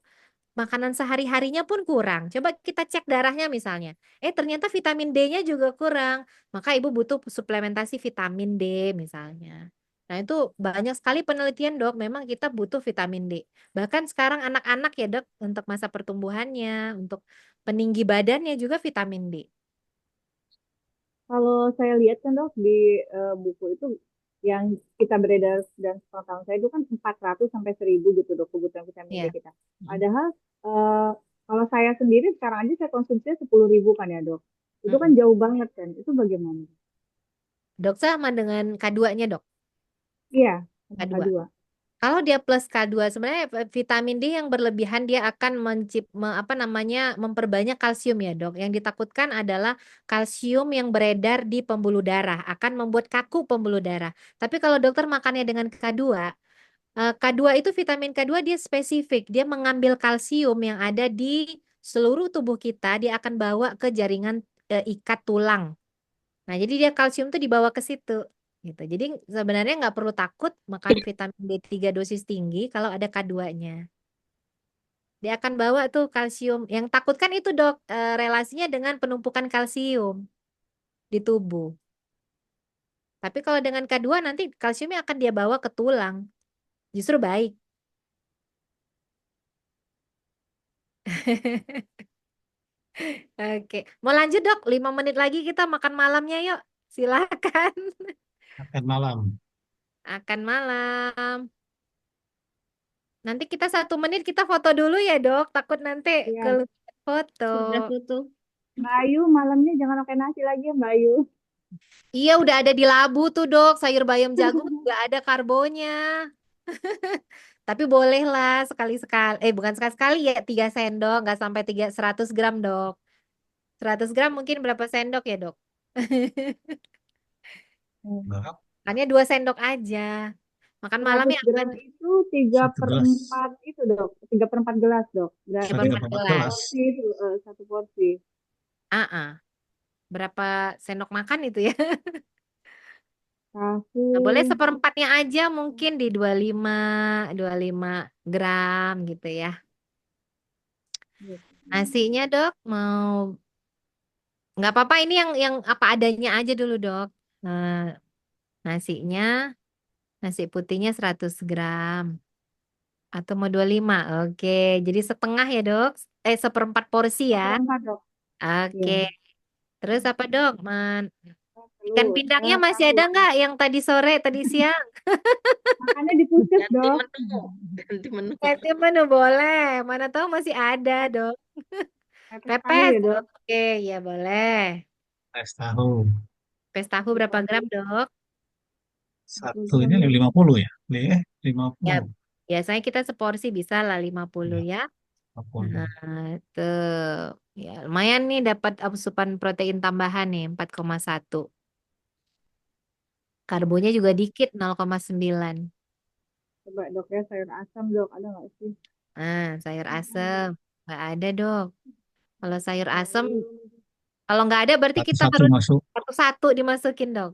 makanan sehari-harinya pun kurang. Coba kita cek darahnya misalnya. Ternyata vitamin D-nya juga kurang. Maka ibu butuh suplementasi vitamin D misalnya. Nah, itu banyak sekali penelitian, Dok. Memang kita butuh vitamin D. Bahkan sekarang anak-anak ya, Dok, untuk masa pertumbuhannya, untuk peninggi badannya juga vitamin D. Kalau saya lihat kan dok di buku itu yang kita beredar dan tahun saya itu kan 400 sampai 1000 gitu dok kebutuhan vitamin D Iya. kita. Padahal eh, kalau saya sendiri sekarang aja saya konsumsinya 10.000 kan ya dok. Itu kan Mm-mm. jauh banget kan. Itu bagaimana? Dok sama dengan K2-nya, Dok. Iya, sama K2. K2. Kalau dia plus K2 sebenarnya vitamin D yang berlebihan dia akan memperbanyak kalsium ya, Dok. Yang ditakutkan adalah kalsium yang beredar di pembuluh darah akan membuat kaku pembuluh darah. Tapi kalau dokter makannya dengan K2, K2 itu vitamin K2 dia spesifik, dia mengambil kalsium yang ada di seluruh tubuh kita, dia akan bawa ke jaringan ikat tulang. Nah, jadi dia kalsium tuh dibawa ke situ gitu. Jadi sebenarnya nggak perlu takut makan vitamin D3 dosis tinggi kalau ada K2-nya. Dia akan bawa tuh kalsium. Yang takutkan itu dok, relasinya dengan penumpukan kalsium di tubuh. Tapi kalau dengan K2 nanti kalsiumnya akan dia bawa ke tulang. Justru baik. Oke, mau lanjut dok? 5 menit lagi kita makan malamnya yuk. Silakan. Makan malam. Akan malam. Nanti kita 1 menit kita foto dulu ya dok. Takut nanti Iya. keluar foto. Sudah foto. Mbak Ayu, malamnya jangan pakai nasi lagi ya Mbak Ayu. Iya udah ada di labu tuh dok. Sayur bayam jagung nggak ada karbonya. Tapi bolehlah sekali-sekali. Bukan sekali-sekali ya. 3 sendok. Nggak sampai 100 gram dok. 100 gram mungkin berapa sendok ya dok? Berapa? Makannya 2 sendok aja. Makan malamnya 100 apa? gram itu 3 Satu per gelas. 4 itu dok. 3 per 4 gelas dok. Tiga Berarti per 4 Satu gelas. gelas. porsi itu, satu porsi. Berapa sendok makan itu ya? Tahu. Nah, boleh seperempatnya aja mungkin di 25 gram gitu ya. Nasinya dok mau nggak apa-apa ini yang apa adanya aja dulu dok. Nah, nasinya nasi putihnya 100 gram atau mau 25. Oke, jadi setengah ya dok. Seperempat porsi ya. Seperempat dok. Oke. Iya. Terus apa dok? Ikan Telur. pindangnya masih ada nggak yang tadi sore, tadi siang? Makannya di puskes Ganti dok. menu. Ganti menu. Ganti menu boleh. Mana tahu masih ada dok. Pepes tahu Pepes. ya dok. Oke, ya boleh. Es tahu. Pepes tahu berapa gram dok? 10 Satu gram ini dok. 50 ya? Ya, 50. biasanya kita seporsi bisa lah 50 Ya, ya. 50. Nah, tuh. Ya, lumayan nih dapat asupan protein tambahan nih 4,1. Karbonya juga dikit 0,9. Coba dok ya sayur asam dok. Ada nggak sih? Sayur asem. Nggak ada dok. Kalau sayur asem, Sayur. kalau nggak ada berarti kita Satu-satu harus masuk. satu-satu dimasukin dok.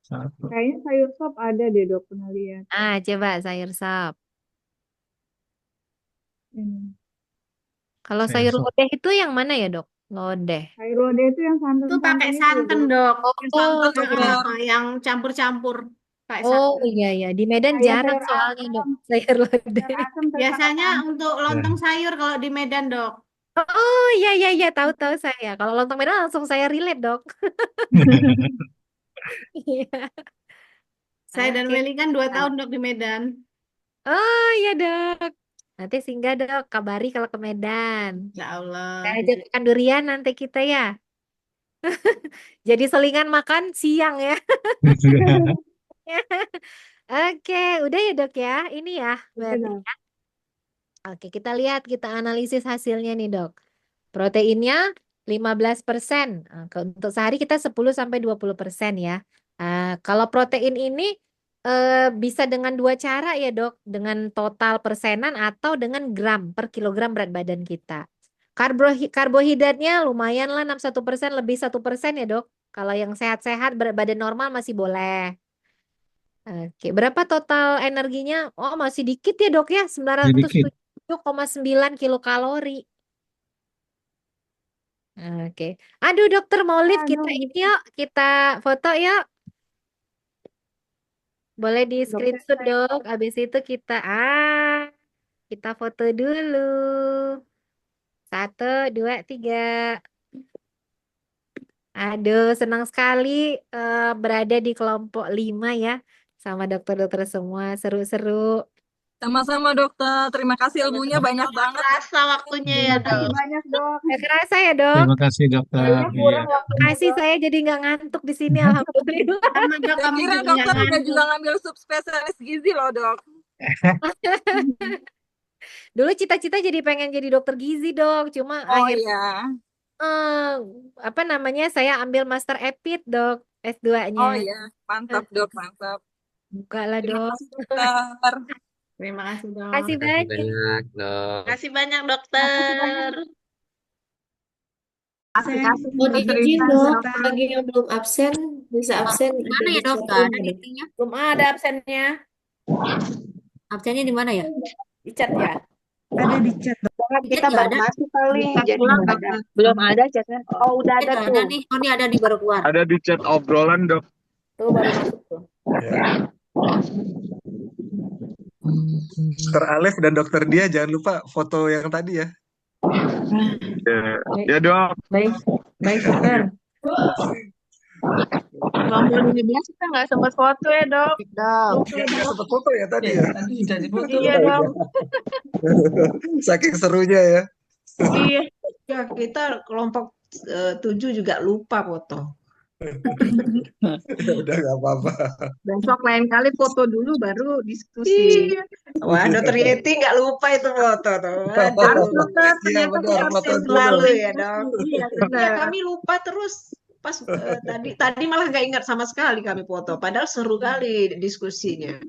Satu. Kayaknya sayur sop ada deh dok. Pernah lihat. Coba sayur sop. Ini. Kalau Sayur sayur sop. lodeh itu yang mana ya dok? Lodeh. Sayur lodeh itu yang Itu pakai santan-santan itu santan dok. dok. Oh, Yang campur-campur pakai oh santan. iya ya. Di Medan Kayak jarang sayur soalnya dok asam. sayur lodeh. Sayur asam terus pakai Biasanya santan. untuk Ya. lontong sayur kalau di Medan dok. Oh iya iya iya tahu-tahu saya. Kalau lontong Medan langsung saya relate dok. Iya. Saya dan Oke. Meli kan 2 tahun dok di Medan. Oh iya dok. Nanti singgah dok, kabari kalau ke Medan. Ya Allah. Saya ajak makan durian nanti kita ya. Jadi selingan makan siang ya. Oke, udah ya dok ya. Ini ya Oke berarti. dok. Oke, kita lihat, kita analisis hasilnya nih dok. Proteinnya 15%. Untuk sehari kita 10-20% ya. Kalau protein ini bisa dengan 2 cara ya dok. Dengan total persenan atau dengan gram per kilogram berat badan kita. Karbohidratnya lumayan lah 61% lebih 1% ya dok. Kalau yang sehat-sehat berat badan normal masih boleh. Oke, berapa total energinya? Oh, masih dikit ya dok ya, Sedikit. 907,9 kilokalori. Oke. Aduh, dokter mau live kita dok. ini yuk, kita foto yuk. Boleh di Dokter screenshot saya dok. Habis itu kita foto dulu. 1, 2, 3. Aduh, senang sekali berada di kelompok 5 ya. Sama dokter-dokter semua. Seru-seru. Sama-sama dokter. Terima kasih ilmunya banyak banget. Terasa waktunya ya terima kasih dok. banyak dok. Gak kerasa ya dok? Terima kasih dokter. Kayaknya Iya. kurang waktunya Makasih dok. saya jadi nggak ngantuk di sini. Alhamdulillah. Sama dok Saya kami kira juga dokter udah ngantuk. juga ngambil subspesialis gizi loh dok. Dulu cita-cita jadi pengen jadi dokter gizi dok. Cuma Oh akhirnya iya. apa namanya saya ambil master epid dok S2-nya. Oh iya. Mantap dok, mantap. Buka lah Terima dok. kasih dokter. Terima kasih dok. Kasih Terima kasih banyak. banyak, dok. Terima kasih banyak Makasih banyak dokter. dok. Kasih Mohon dokter izin Intan dok, serta bagi yang belum absen bisa absen ada Mana ya di dok? chat Gak room ada ya dok. meetingnya. Belum ada absennya. Absennya di mana ya? Di chat ya. ada di chat dok. Kan Chat kita nggak baru ada. masuk kali, Chat jadi pulang nggak dok. ada. Belum ada chatnya. Oh, udah Chat ada nggak ada tuh. nih. Oh ini ada nih baru keluar. Ada di chat obrolan, Dok. Tuh baru masuk tuh. Ya. Dokter Alef dan Dokter Dia jangan lupa foto yang tadi ya. Ya, Baik, ya Dok. baik, baik dokter. Kelompok 15 kita nggak sempat foto ya, Dok. Dok. Lupa, Nggak Dok. sempat foto ya tadi ya. Tadi sudah dipoto. Iya, Dok. Saking serunya ya. Iya. Ya, kita kelompok 7 juga lupa foto. Ya udah nggak apa-apa. Besok lain kali foto dulu baru diskusi. Iya. Wah, Dokter Yeti nggak lupa itu foto tuh. Harus, Waduh. Dokter. Iya Ternyata benar, kita foto absen dulu. Selalu dulu. ya, Dok. Iya, Iya, benar. kami lupa terus. Pas tadi malah nggak ingat sama sekali kami foto. Padahal seru kali diskusinya.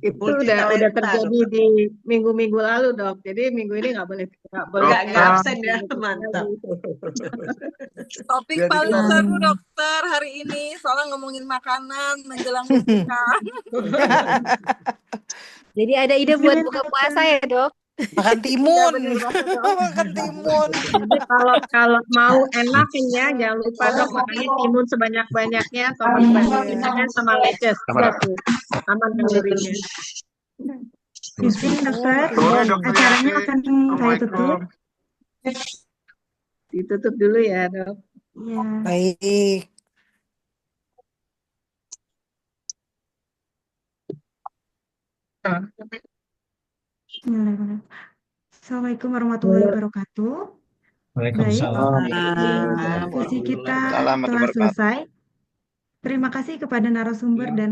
Itu Multi udah talenta, terjadi Dokter. di minggu-minggu lalu, Dok. Jadi minggu ini nggak boleh Nggak Dokter, absen ya, mantap. Topik jadi paling kalau seru dokter hari ini soalnya ngomongin makanan menjelang berbuka. Jadi ada ide buat buka puasa ya dok? Makan Iya timun. benar banget, Dok. Makan timun. Jadi kalau mau enak ini ya, jangan lupa Dok makannya timun sebanyak-banyaknya, tomat sebanyak-banyaknya sama leces. Udah tuh, aman kalorinya. Izin dokter, sore Dokter acaranya Yeti. akan saya tutup. Assalamualaikum. Ditutup dulu ya, Dok. Ya. Baik. Bismillahirrahmanirrahim. Assalamualaikum warahmatullahi wabarakatuh. Baik, Waalaikumsalam. diskusi kita Waalaikumsalam telah selesai. Terima kasih kepada narasumber dan